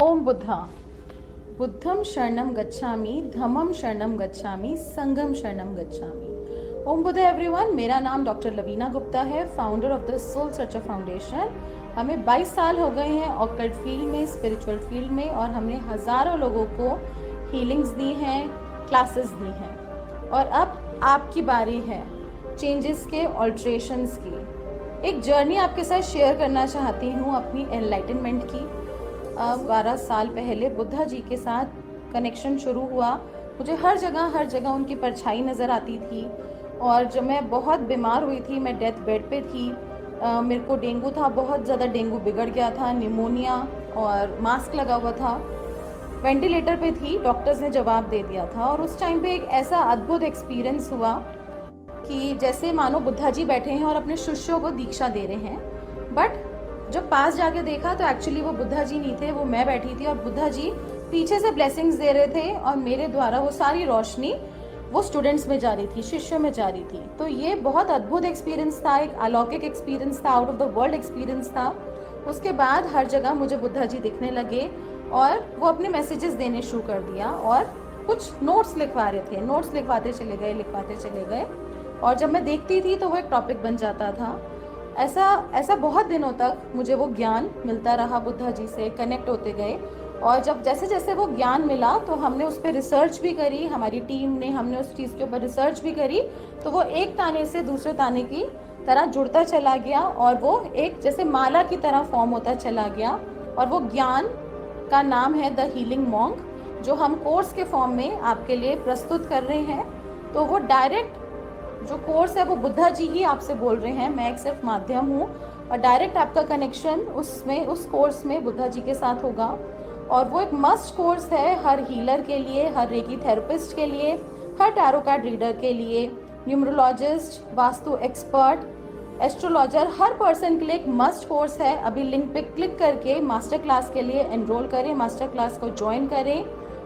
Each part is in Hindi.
ओम बुद्धा। बुद्धम शरणम गच्छामि, धम्मम शरणम गच्छामि, संघम शरणम गच्छामि। ओम बुद्धा एवरीवन, मेरा नाम डॉक्टर लवीना गुप्ता है, founder of the soul searcher foundation. हमें 22 साल हो गए हैं ऑकल्ट फील्ड में, स्पिरिचुअल फील्ड में, और हमने हज़ारों लोगों को हीलिंग्स दी हैं, क्लासेस दी हैं, और अब आपकी बारी है चेंजेस के, ऑल्ट्रेशंस की। एक जर्नी आपके साथ शेयर करना चाहती हूँ अपनी एनलाइटनमेंट की। 12 साल पहले बुद्धा जी के साथ कनेक्शन शुरू हुआ। मुझे हर जगह उनकी परछाई नज़र आती थी, और जब मैं बहुत बीमार हुई थी, मैं डेथ बेड पे थी, मेरे को डेंगू था, बहुत ज़्यादा डेंगू बिगड़ गया था, निमोनिया, और मास्क लगा हुआ था, वेंटिलेटर पे थी, डॉक्टर्स ने जवाब दे दिया था। और उस टाइम पे एक ऐसा अद्भुत एक्सपीरियंस हुआ कि जैसे मानो बुद्धा जी बैठे हैं और अपने शिष्यों को दीक्षा दे रहे हैं। बट जब पास जाके देखा तो एक्चुअली वो बुद्धा जी नहीं थे, वो मैं बैठी थी, और बुद्धा जी पीछे से ब्लेसिंग्स दे रहे थे, और मेरे द्वारा वो सारी रोशनी वो स्टूडेंट्स में जा रही थी, शिष्यों में जा रही थी। तो ये बहुत अद्भुत एक्सपीरियंस था, एक अलौकिक एक्सपीरियंस था, out of the world experience था। उसके बाद हर जगह मुझे बुद्धा जी दिखने लगे, और वो अपने मैसेजेस देने शुरू कर दिया, और कुछ नोट्स लिखवा रहे थे, नोट्स लिखवाते चले गए, और जब मैं देखती थी तो वो एक टॉपिक बन जाता था। ऐसा बहुत दिनों तक मुझे वो ज्ञान मिलता रहा, बुद्धा जी से कनेक्ट होते गए। और जब जैसे जैसे वो ज्ञान मिला तो हमने उस पर रिसर्च भी करी, हमारी टीम ने, हमने उस चीज़ के ऊपर रिसर्च भी करी। तो वो एक ताने से दूसरे ताने की तरह जुड़ता चला गया, और वो एक जैसे माला की तरह फॉर्म होता चला गया। और वो ज्ञान का नाम है द हीलिंग मॉन्क, जो हम कोर्स के फॉर्म में आपके लिए प्रस्तुत कर रहे हैं। तो वो डायरेक्ट जो कोर्स है वो बुद्धा जी ही आपसे बोल रहे हैं, मैं एक सिर्फ माध्यम हूँ, और डायरेक्ट आपका कनेक्शन उस कोर्स में बुद्धा जी के साथ होगा। और वो एक मस्ट कोर्स है हर हीलर के लिए, हर रेकी थेरेपिस्ट के लिए, हर टैरो कार्ड रीडर के लिए, न्यूमरोलॉजिस्ट, वास्तु एक्सपर्ट, एस्ट्रोलॉजर, हर पर्सन के लिए एक मस्ट कोर्स है। अभी लिंक पे क्लिक करके मास्टर क्लास के लिए एनरोल करें, मास्टर क्लास को ज्वाइन करें,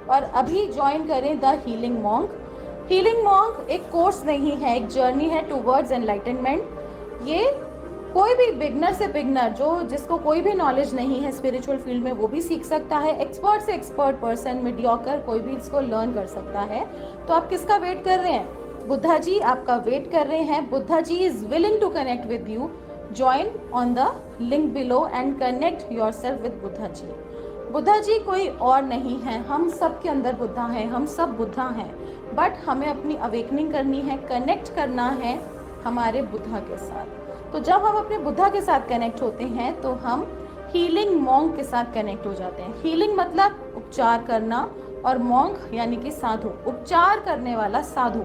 और अभी ज्वाइन करें the healing monk. Healing monk एक कोर्स नहीं है, एक जर्नी है टूवर्ड्स एनलाइटनमेंट। ये कोई भी बिगनर से बिगनर, जिसको कोई भी नॉलेज नहीं है स्पिरिचुअल फील्ड में, वो भी सीख सकता है। एक्सपर्ट से एक्सपर्ट पर्सन, मीडियोकर, कोई भी इसको लर्न कर सकता है। तो आप किसका वेट कर रहे हैं? बुद्धा जी आपका वेट कर रहे हैं। Buddha ji is willing to connect with you. Join on the link below and connect yourself with Buddha ji. Buddha ji कोई और नहीं है, हम सब के अंदर बुद्धा हैं, हम सब बुद्धा हैं। बट हमें अपनी अवेकनिंग करनी है, कनेक्ट करना है हमारे बुद्धा के साथ। तो जब हम अपने बुद्धा के साथ कनेक्ट होते हैं तो हम हीलिंग मॉन्क के साथ कनेक्ट हो जाते हैं। हीलिंग मतलब उपचार करना, और मॉन्क यानी कि साधु, उपचार करने वाला साधु।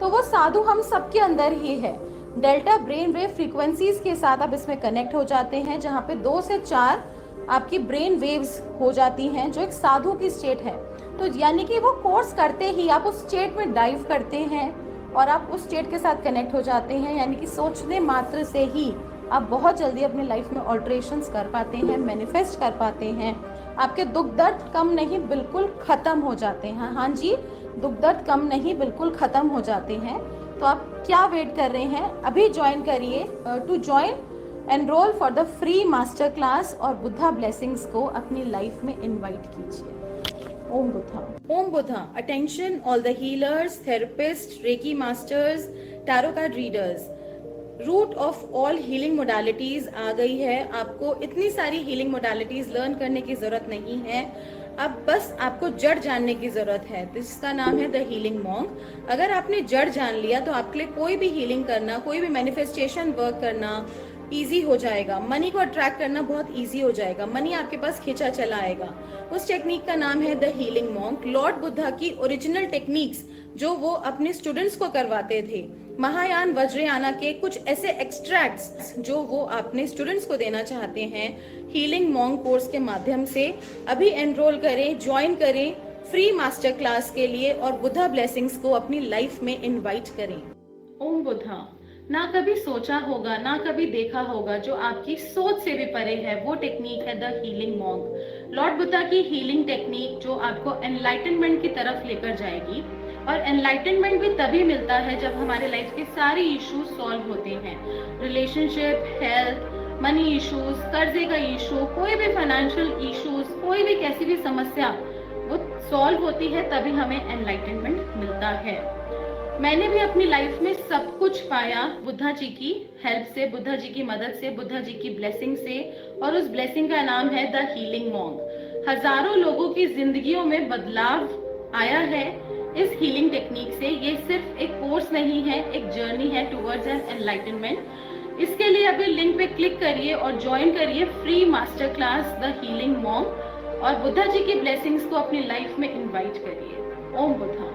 तो वो साधु हम सबके अंदर ही है। डेल्टा ब्रेन वेव फ्रीक्वेंसीज के साथ आप इसमें कनेक्ट हो जाते हैं, जहाँ पे 2 से 4 आपकी ब्रेन वेव्स हो जाती हैं, जो एक साधु की स्टेट है। तो यानी कि वो कोर्स करते ही आप उस स्टेट में डाइव करते हैं, और आप उस स्टेट के साथ कनेक्ट हो जाते हैं। यानी कि सोचने मात्र से ही आप बहुत जल्दी अपनी लाइफ में ऑल्ट्रेशंस कर पाते हैं, मैनिफेस्ट कर पाते हैं। आपके दुख दर्द कम नहीं, बिल्कुल ख़त्म हो जाते हैं। हाँ जी, दुख दर्द कम नहीं, बिल्कुल ख़त्म हो जाते हैं। तो आप क्या वेट कर रहे हैं? अभी ज्वाइन करिए। To join, enroll for the free master class, और बुद्धा ब्लेसिंग्स को अपनी लाइफ में इनवाइट कीजिए। Om Buddha. Om Buddha. Attention all the healers, therapists, reiki masters, tarot card readers. Root of all healing modalities आ गई है। आपको इतनी सारी हीलिंग मोडालिटीज लर्न करने की जरूरत नहीं है, अब बस आपको जड़ जानने की जरूरत है, जिसका नाम है द हीलिंग मॉन्क। अगर आपने जड़ जान लिया तो आपके लिए कोई भी हीलिंग करना, कोई भी मैनिफेस्टेशन वर्क करना इजी हो जाएगा। मनी को अट्रैक्ट करना बहुत इजी हो जाएगा, मनी आपके पास खींचा चला आएगा। उस टेक्निक का नाम है the healing monk. Lord Buddha की ओरिजिनल टेक्निक्स जो वो अपने स्टूडेंट्स को करवाते थे, महायान वज्रयाना के कुछ ऐसे एक्सट्रैक्ट्स जो वो अपने स्टूडेंट्स को देना चाहते हैं हीलिंग मॉन्क कोर्स के माध्यम से। अभी एनरोल करें, ज्वाइन करें फ्री मास्टर क्लास के लिए, और बुद्धा ब्लेसिंग्स को अपनी लाइफ में इनवाइट करें। ओम बुद्धा। ना कभी सोचा होगा, ना कभी देखा होगा, जो आपकी सोच से भी परे है, वो टेक्निक है the healing monk. Lord Buddha की हीलिंग टेक्निक जो आपको एनलाइटनमेंट की तरफ लेकर जाएगी। और एनलाइटनमेंट भी तभी मिलता है जब हमारे लाइफ के सारे इश्यूज सॉल्व होते हैं। रिलेशनशिप, हेल्थ, मनी इश्यूज, कर्जे का इशू, कोई भी फाइनेंशियल इश्यूज, कोई भी कैसी भी समस्या वो सॉल्व होती है, तभी हमें एनलाइटनमेंट मिलता है। मैंने भी अपनी लाइफ में सब कुछ पाया बुद्धा जी की हेल्प से, बुद्धा जी की मदद से, बुद्धा जी की ब्लेसिंग से, और उस ब्लेसिंग का नाम है द हीलिंग मॉन्क। हजारों लोगों की जिंदगियों में बदलाव आया है इस हीलिंग टेक्निक से। ये सिर्फ एक कोर्स नहीं है, एक जर्नी है टुवर्ड्स एन एनलाइटनमेंट। इसके लिए अभी लिंक पे क्लिक करिए और ज्वाइन करिए free master class the healing monk, और बुद्धा जी की ब्लेसिंग्स को अपनी लाइफ में इनवाइट करिए। ओम बुद्धा।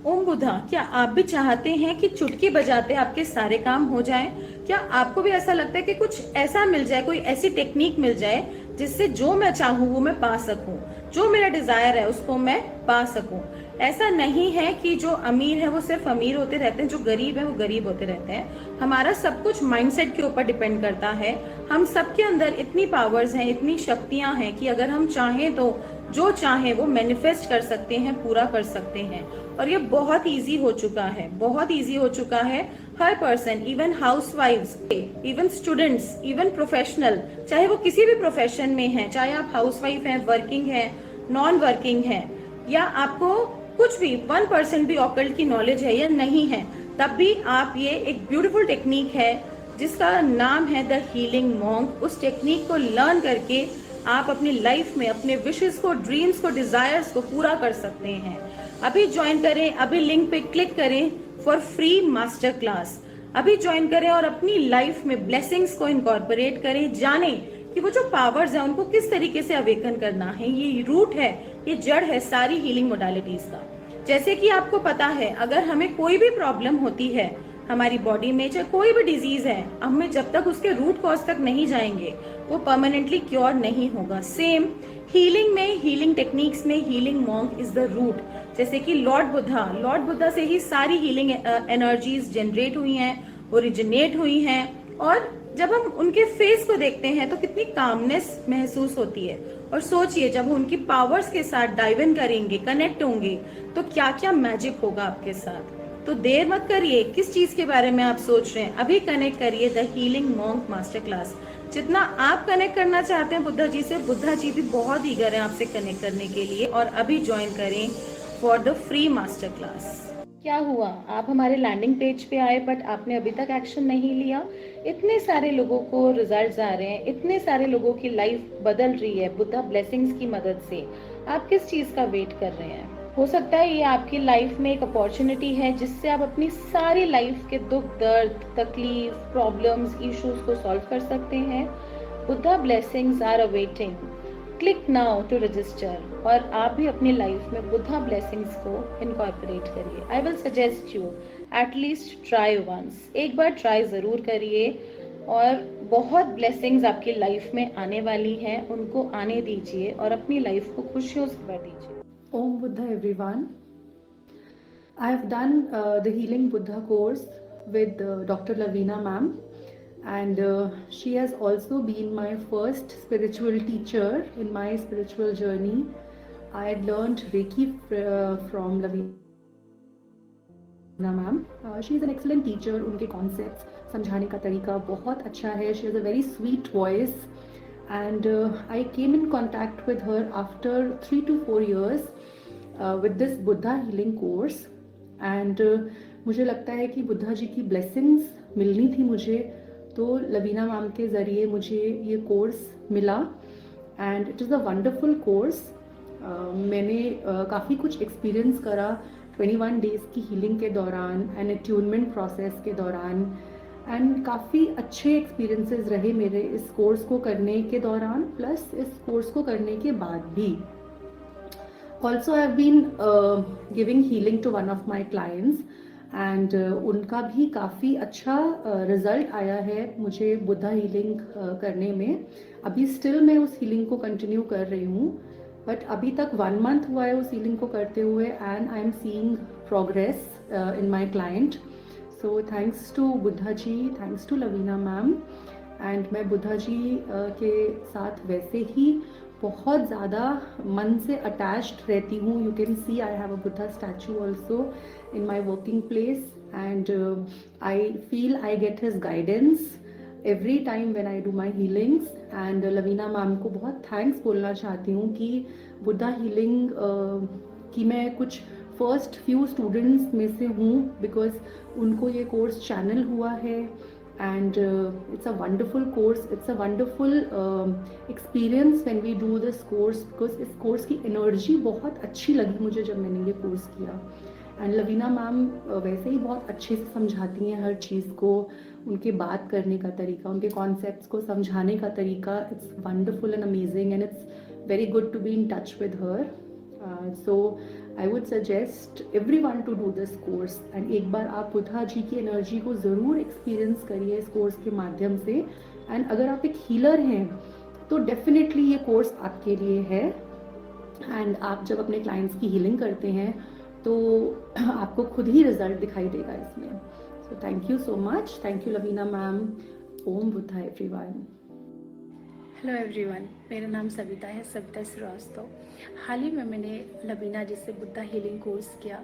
ओम बुद्धा, क्या आप भी चाहते हैं कि चुटकी बजाते आपके सारे काम हो जाएं? क्या आपको भी ऐसा लगता है कि कुछ ऐसा मिल जाए, कोई ऐसी टेक्निक मिल जाए जिससे जो मैं चाहूँ वो मैं पा सकूं, जो मेरा डिजायर है उसको मैं पा सकूं? ऐसा नहीं है कि जो अमीर है वो सिर्फ अमीर होते रहते हैं, जो गरीब है वो गरीब होते रहते हैं। हमारा सब कुछ माइंडसेट के ऊपर डिपेंड करता है। हम सबके अंदर इतनी पावर्स हैं, इतनी शक्तियां हैं कि अगर हम चाहें तो जो चाहे वो मैनिफेस्ट कर सकते हैं, पूरा कर सकते हैं। और ये बहुत इजी हो चुका है, बहुत इजी हो चुका है। हर पर्सन, इवन हाउसवाइफ्स, इवन स्टूडेंट्स, इवन प्रोफेशनल, चाहे वो किसी भी प्रोफेशन में है, चाहे आप हाउसवाइफ हैं, वर्किंग हैं, नॉन वर्किंग हैं, या आपको कुछ भी 1% भी ऑकल्ट की नॉलेज है या नहीं है, तब भी आप ये एक ब्यूटीफुल टेक्निक है जिसका नाम है द हीलिंग मॉन्क। उस टेक्निक को लर्न करके आप अपनी लाइफ में अपने विशेस को, ड्रीम्स को, डिजायर्स को पूरा कर सकते हैं। अभी ज्वाइन करें, अभी लिंक पे क्लिक करें फॉर फ्री मास्टर क्लास। अभी ज्वाइन करें और अपनी लाइफ में ब्लेसिंग्स को इनकॉर्पोरेट करें। जाने कि वो जो पावर्स है उनको किस तरीके से अवेकन करना है। ये रूट है, ये जड़ है सारी हीलिंग मोडालिटीज का। जैसे कि आपको पता है, अगर हमें कोई भी प्रॉब्लम होती है हमारी बॉडी में, चाहे कोई भी डिजीज है, हमें जब तक उसके रूट कॉज तक नहीं जाएंगे वो परमानेंटली क्योर नहीं होगा। सेम हीलिंग में, हीलिंग टेक्निक्स में healing monk is the root. जैसे कि लॉर्ड बुद्धा से ही सारी हीलिंग एनर्जीज जनरेट हुई हैं, ओरिजिनेट हुई हैं। और जब हम उनके फेस को देखते हैं तो कितनी कामनेस महसूस होती है। और सोचिए, जब उनकी पावर्स के साथ डाइव इन करेंगे, कनेक्ट होंगे, तो क्या क्या मैजिक होगा आपके साथ। तो देर मत करिए, किस चीज के बारे में आप सोच रहे हैं, अभी कनेक्ट करिए the healing monk master class. जितना आप कनेक्ट करना चाहते हैं बुद्धा जी से, बुद्धा जी भी बहुत ईगर हैं आपसे कनेक्ट करने के लिए। और अभी ज्वाइन करें for the free master class. क्या हुआ, आप हमारे लैंडिंग पेज पे आए बट आपने अभी तक एक्शन नहीं लिया? इतने सारे लोगों को रिजल्ट्स आ रहे हैं, इतने सारे लोगों की लाइफ बदल रही है बुद्धा ब्लेसिंग्स की मदद से। आप किस चीज का वेट कर रहे हैं? हो सकता है ये आपकी लाइफ में एक अपॉर्चुनिटी है जिससे आप अपनी सारी लाइफ के दुख, दर्द, तकलीफ, प्रॉब्लम्स, इश्यूज को सॉल्व कर सकते हैं। Buddha blessings are awaiting. Click now to register और आप भी अपनी लाइफ में बुद्धा ब्लेसिंग्स को इनकॉर्पोरेट करिए। I will suggest you at least try once, एक बार ट्राई जरूर करिए। और बहुत ब्लेसिंग्स आपकी लाइफ में आने वाली हैं, उनको आने दीजिए और अपनी लाइफ को खुशियों से भर दीजिए। Om Buddha everyone. I have done the Healing Buddha course with Dr. Lavina ma'am, and she has also been my first spiritual teacher in my spiritual journey. I had learned Reiki from Lavina ma'am. She is an excellent teacher. उनके concepts समझाने का तरीका बहुत अच्छा है. She has a very sweet voice. And I came in contact with her after 3 to 4 years with this Buddha healing course. And मुझे लगता है कि बुद्धा जी की blessings मिलनी थी मुझे, तो लवीना मैम के ज़रिए मुझे ये कोर्स मिला। And it is a wonderful course. मैंने काफ़ी कुछ एक्सपीरियंस करा 21 डेज़ की हीलिंग के दौरान एंड अट्यूनमेंट प्रोसेस के दौरान। एंड काफ़ी अच्छे एक्सपीरियंसेस रहे मेरे इस कोर्स को करने के दौरान, प्लस इस कोर्स को करने के बाद भी। Also I have been giving healing to one of my clients and उनका भी काफ़ी अच्छा रिजल्ट आया है मुझे बुद्धा हीलिंग करने में। अभी स्टिल मैं उस हीलिंग को कंटिन्यू कर रही हूँ, बट अभी तक 1 मंथ हुआ है उस हीलिंग को करते हुए and I am seeing progress in my client. So thanks to Buddha ji, thanks to Lavina ma'am. And मैं बुद्धा जी के साथ वैसे ही बहुत ज़्यादा मन से अटैच्ड रहती हूँ। You can see I have a Buddha statue also in my working place and I feel I get his guidance every time when I do my healings. And Lavina ma'am को बहुत थैंक्स बोलना चाहती हूँ कि बुद्धा हीलिंग की मैं कुछ फर्स्ट फ्यू स्टूडेंट्स में से हूँ, बिकॉज उनको ये कोर्स चैनल हुआ है। And it's a wonderful course, it's a wonderful experience when we do this course, because इस कोर्स की एनर्जी बहुत अच्छी लगी मुझे जब मैंने ये कोर्स किया। एंड लवीना मैम वैसे ही बहुत अच्छे से समझाती हैं हर चीज़ को, उनके बात करने का तरीका, उनके कॉन्सेप्ट्स को समझाने का तरीका, it's wonderful and amazing and it's very good to be in touch with her. So I would suggest everyone to do this course. And एक बार आप बुद्धा जी की एनर्जी को ज़रूर एक्सपीरियंस करिए इस कोर्स के माध्यम से। एंड अगर आप एक हीलर हैं तो डेफिनेटली ये कोर्स आपके लिए है। एंड आप जब अपने क्लाइंट्स की हीलिंग करते हैं तो आपको खुद ही रिजल्ट दिखाई देगा इसमें। So thank you so much, thank you Lavina ma'am. Om Buddha everyone. Hello everyone, मेरा नाम सविता है, सविता श्रीवास्तव। हाल ही में मैंने लवीना जी से बुद्धा हीलिंग कोर्स किया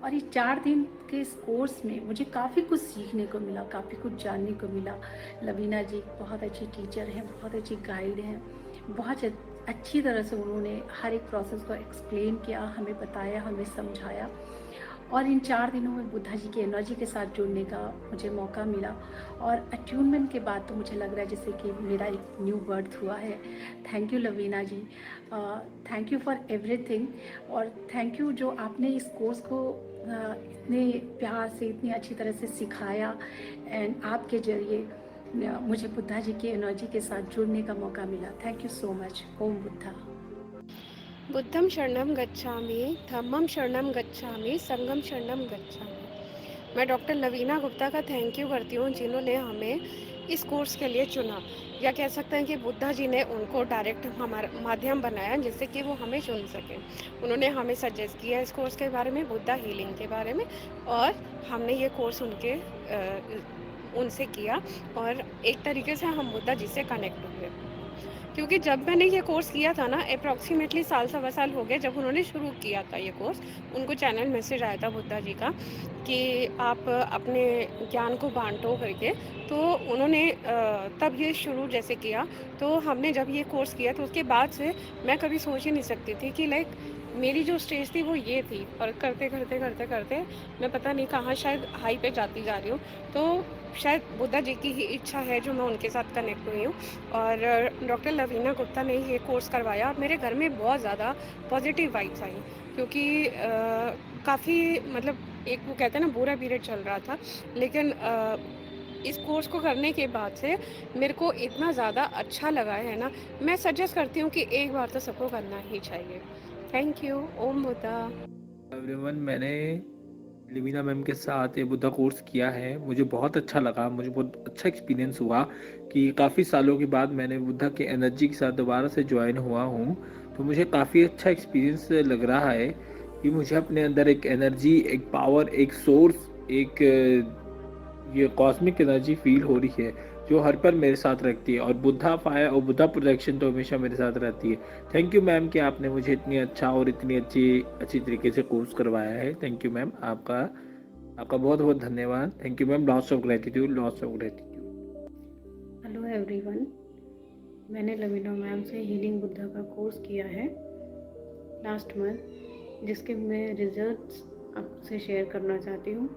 और ये 4 दिन के इस कोर्स में मुझे काफ़ी कुछ सीखने को मिला, काफ़ी कुछ जानने को मिला। लवीना जी बहुत अच्छी टीचर हैं, बहुत अच्छी गाइड हैं, बहुत अच्छी तरह से उन्होंने हर एक प्रोसेस को एक्सप्लेन किया, हमें बताया, हमें समझाया। और इन 4 दिनों में बुद्धा जी की एनर्जी के साथ जुड़ने का मुझे मौका मिला और अट्यूनमेंट के बाद तो मुझे लग रहा है जैसे कि मेरा एक न्यू बर्थ हुआ है। Thank you Lavina ji, thank you for everything. और थैंक यू जो आपने इस कोर्स को इतने प्यार से, इतनी अच्छी तरह से सिखाया। एंड आपके ज़रिए मुझे बुद्धा जी की एनर्जी के साथ जुड़ने का मौका मिला। Thank you so much. Om Buddha. बुद्धं शरणं गच्छामि, धम्मं शरणं गच्छामि, संघं शरणं गच्छामि। मैं डॉक्टर लवीना गुप्ता का थैंक यू करती हूँ जिन्होंने हमें इस कोर्स के लिए चुना, या कह सकते हैं कि बुद्धा जी ने उनको डायरेक्ट हमारा माध्यम बनाया जिससे कि वो हमें चुन सकें। उन्होंने हमें सजेस्ट किया इस कोर्स के बारे में, बुद्धा हीलिंग के बारे में, और हमने ये कोर्स उनसे किया और एक तरीके से हम बुद्धा जी से कनेक्ट हुए। क्योंकि जब मैंने ये कोर्स किया था ना, अप्रॉक्सीमेटली साल सवा साल हो गए जब उन्होंने शुरू किया था ये कोर्स। उनको चैनल मैसेज आया था बुद्धा जी का कि आप अपने ज्ञान को बांटो करके। तो उन्होंने तब ये शुरू जैसे किया। तो हमने जब ये कोर्स किया तो उसके बाद से मैं कभी सोच ही नहीं सकती थी कि लाइक मेरी जो स्टेज थी वो ये थी, और करते करते करते करते मैं पता नहीं कहाँ शायद हाई पे जाती जा रही हूँ। तो शायद बुद्धा जी की ही इच्छा है जो मैं उनके साथ कनेक्ट हुई हूँ। और डॉक्टर लवीना गुप्ता ने ये कोर्स करवाया और मेरे घर में बहुत ज़्यादा पॉजिटिव वाइब्स आई, क्योंकि काफ़ी मतलब एक वो कहते हैं ना बुरा पीरियड चल रहा था, लेकिन इस कोर्स को करने के बाद से मेरे को इतना ज़्यादा अच्छा लगा है ना। मैं सजेस्ट करती हूँ कि एक बार तो सबको करना ही चाहिए। Thank you. Om Buddha. Everyone, मैंने लिविना मैम के साथ ये बुद्धा कोर्स किया है। मुझे बहुत अच्छा लगा, मुझे बहुत अच्छा एक्सपीरियंस हुआ कि काफ़ी सालों के बाद मैंने बुद्धा के एनर्जी के साथ दोबारा से ज्वाइन हुआ हूँ। तो मुझे काफ़ी अच्छा एक्सपीरियंस लग रहा है कि मुझे अपने अंदर एक एनर्जी, एक पावर, एक सोर्स, एक ये कॉस्मिक एनर्जी फील हो रही है जो हर पर मेरे साथ रहती है। और बुद्धा फायर और बुद्धा प्रोटेक्शन तो हमेशा मेरे साथ रहती है। थैंक यू मैम कि आपने मुझे इतनी अच्छा और इतनी अच्छी तरीके से कोर्स करवाया है। थैंक यू मैम, आपका बहुत बहुत धन्यवाद। Thank you ma'am, lots of gratitude, lots of gratitude. Hello everyone, मैंने लवीना मैम से हीलिंग बुद्धा का कोर्स किया है लास्ट मंथ, जिसके मैं रिजल्ट्स आपसे शेयर करना चाहती हूँ।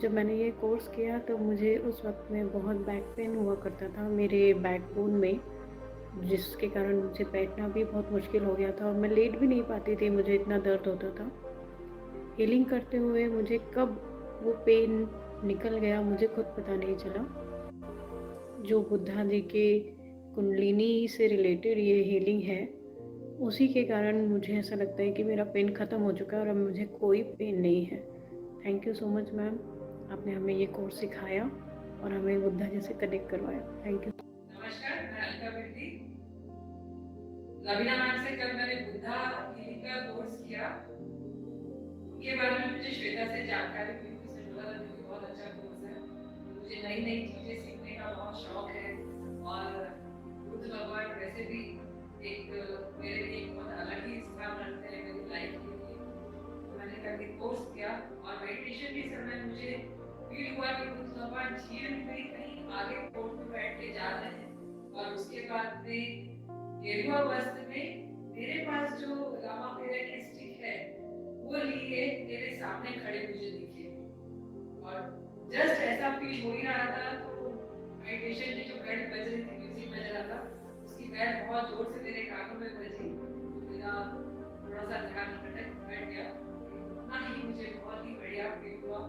जब मैंने ये कोर्स किया तो मुझे उस वक्त में बहुत बैक पेन हुआ करता था मेरे बैकबोन में, जिसके कारण मुझे बैठना भी बहुत मुश्किल हो गया था और मैं लेट भी नहीं पाती थी, मुझे इतना दर्द होता था। हीलिंग करते हुए मुझे कब वो पेन निकल गया मुझे खुद पता नहीं चला। जो बुद्धा जी के कुंडलिनी से रिलेटेड ये हीलिंग है, उसी के कारण मुझे ऐसा लगता है कि मेरा पेन ख़त्म हो चुका है और अब मुझे कोई पेन नहीं है। Thank you so much ma'am, आपने हमें ये कोर्स सिखाया और हमें बुद्धा जी से कनेक्ट करवाया। Thank you. नमस्कार, मैं अलका बिरदी। लवीना मैम से जब मैंने बुद्धा हीलिंग का कोर्स किया, उनके बारे में मुझे श्वेता से जानकारी मिली, उसने बोला था कि बहुत अच्छा कोर्स है। मुझे नई नई चीज़ें सीखने का बहुत शौक है और बुद्ध भगवान वैसे भी एक मेरे लिए एक बहुत अलग ही स्थान रखते हैं मेरी लाइफ के लिए। तो मैंने करके कोर्स किया और मेडिटेशन के समय मुझे फील हुआ कि बुद्ध भगवान जीवन में कहीं आगे कोर्ट में बैठ के जा रहे हैं और उसके बाद में गेरुआ वस्त्र में मेरे पास जो लामा फेरा की स्टिक है वो लिए मेरे सामने खड़े मुझे दिखे और जस्ट ऐसा फील हो ही रहा था तो मेडिटेशन की जो बेल बज रही थी, म्यूजिक बज रहा था, उसकी बेल बहुत जोर से मेरे कानों में बजी, मेरा थोड़ा सा ध्यान बैठ गया। ना ही मुझे बहुत ही बढ़िया फील हुआ।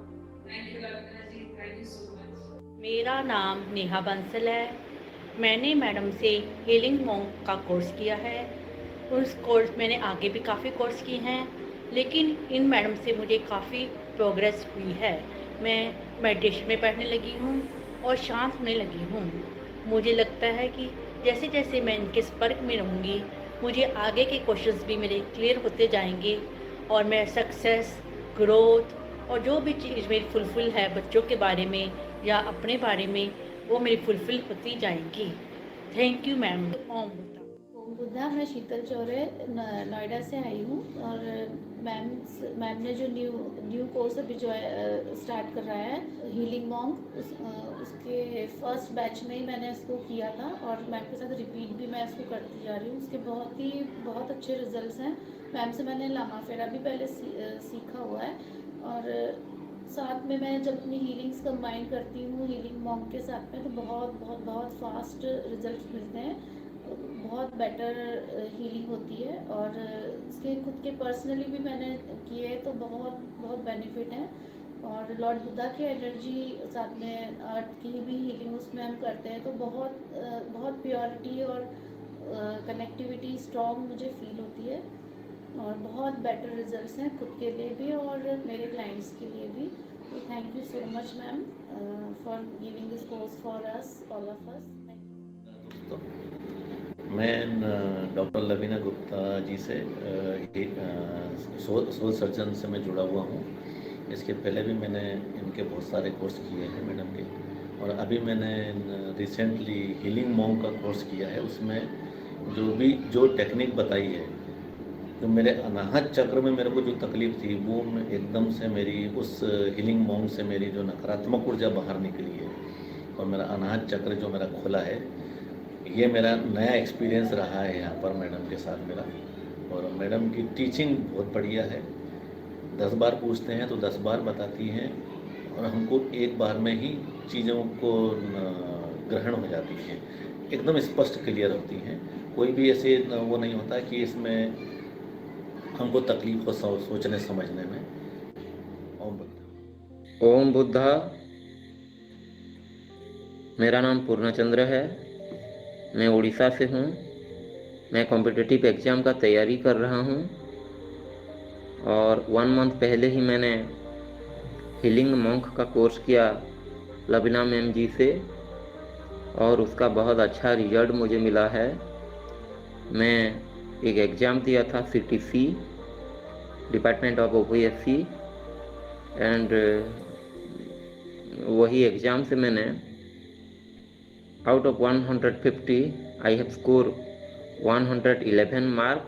Thank you Lavina ji, thank you so much. मेरा नाम नेहा बंसल है। मैंने मैडम से हीलिंग मॉन्क का कोर्स किया है। उस कोर्स मैंने आगे भी काफ़ी कोर्स किए हैं, लेकिन इन मैडम से मुझे काफ़ी प्रोग्रेस हुई है। मैं मेडिटेशन में बैठने लगी हूँ और शांत होने लगी हूँ। मुझे लगता है कि जैसे जैसे मैं इनके संपर्क में रहूँगी, मुझे आगे के क्वेश्चंस भी मेरे क्लियर होते जाएंगे और मैं सक्सेस, ग्रोथ और जो भी चीज़ मेरी फुलफिल है बच्चों के बारे में या अपने बारे में, वो मेरी फुलफिल होती जाएंगी। Thank you ma'am. Om Buddha. Om Buddha. मैं शीतल चौरे नोएडा से आई हूँ और मैम ने जो न्यू कोर्स अभी जो स्टार्ट कर रहा है हीलिंग मॉन्क, उसके फर्स्ट बैच में ही मैंने इसको किया था और मैम के साथ रिपीट भी मैं इसको करती जा रही हूँ। उसके बहुत अच्छे रिजल्ट्स हैं। मैम से मैंने लामा फेरा भी पहले सीखा हुआ है और साथ में मैं जब अपनी हीलिंग्स कंबाइन करती हूँ हीलिंग मॉन्क के साथ में तो बहुत फास्ट रिजल्ट्स मिलते हैं, बहुत बेटर हीलिंग होती है। और इसके खुद के पर्सनली भी मैंने किए तो बहुत बेनिफिट है। और लॉर्ड बुद्धा की एनर्जी साथ में अर्थ की भी हीलिंग उसमें हम करते हैं तो बहुत प्योरिटी और कनेक्टिविटी स्ट्रॉन्ग मुझे फील होती है और बहुत बेटर रिजल्ट्स हैं खुद के लिए भी और मेरे क्लाइंट्स के लिए भी। तो thank you so much ma'am for giving this course for us all of us. मैं डॉक्टर लवीना गुप्ता जी से सोल सर्जन से मैं जुड़ा हुआ हूँ। इसके पहले भी मैंने इनके बहुत सारे कोर्स किए हैं मैडम के, और अभी मैंने रिसेंटली हीलिंग मॉन्क का कोर्स किया है। उसमें जो टेक्निक बताई है, जो मेरे अनाहत चक्र में मेरे को जो तकलीफ़ थी वो एकदम से मेरी उस हीलिंग मॉन्क से मेरी जो नकारात्मक ऊर्जा बाहर निकली है और मेरा अनाहत चक्र जो मेरा खुला है, ये मेरा नया एक्सपीरियंस रहा है यहाँ पर मैडम के साथ मेरा। और मैडम की टीचिंग बहुत बढ़िया है। 10 बार पूछते हैं तो 10 बार बताती हैं और हमको एक बार में ही चीज़ों को ग्रहण हो जाती हैं, एकदम स्पष्ट क्लियर होती हैं। कोई भी ऐसे वो नहीं होता कि इसमें हमको तकलीफ हो सोचने समझने में। ओम बुद्धा। ओम बुद्धा। मेरा नाम पूर्णचंद्र है। मैं उड़ीसा से हूँ। मैं कॉम्पिटिटिव एग्ज़ाम का तैयारी कर रहा हूँ और 1 मंथ पहले ही मैंने हीलिंग मॉन्क का कोर्स किया लवीना मैम जी से और उसका बहुत अच्छा रिजल्ट मुझे मिला है। मैं एक एग्ज़ाम दिया था CTC department of OPSC and वही एग्ज़ाम से मैंने out of 150 I have score 111 mark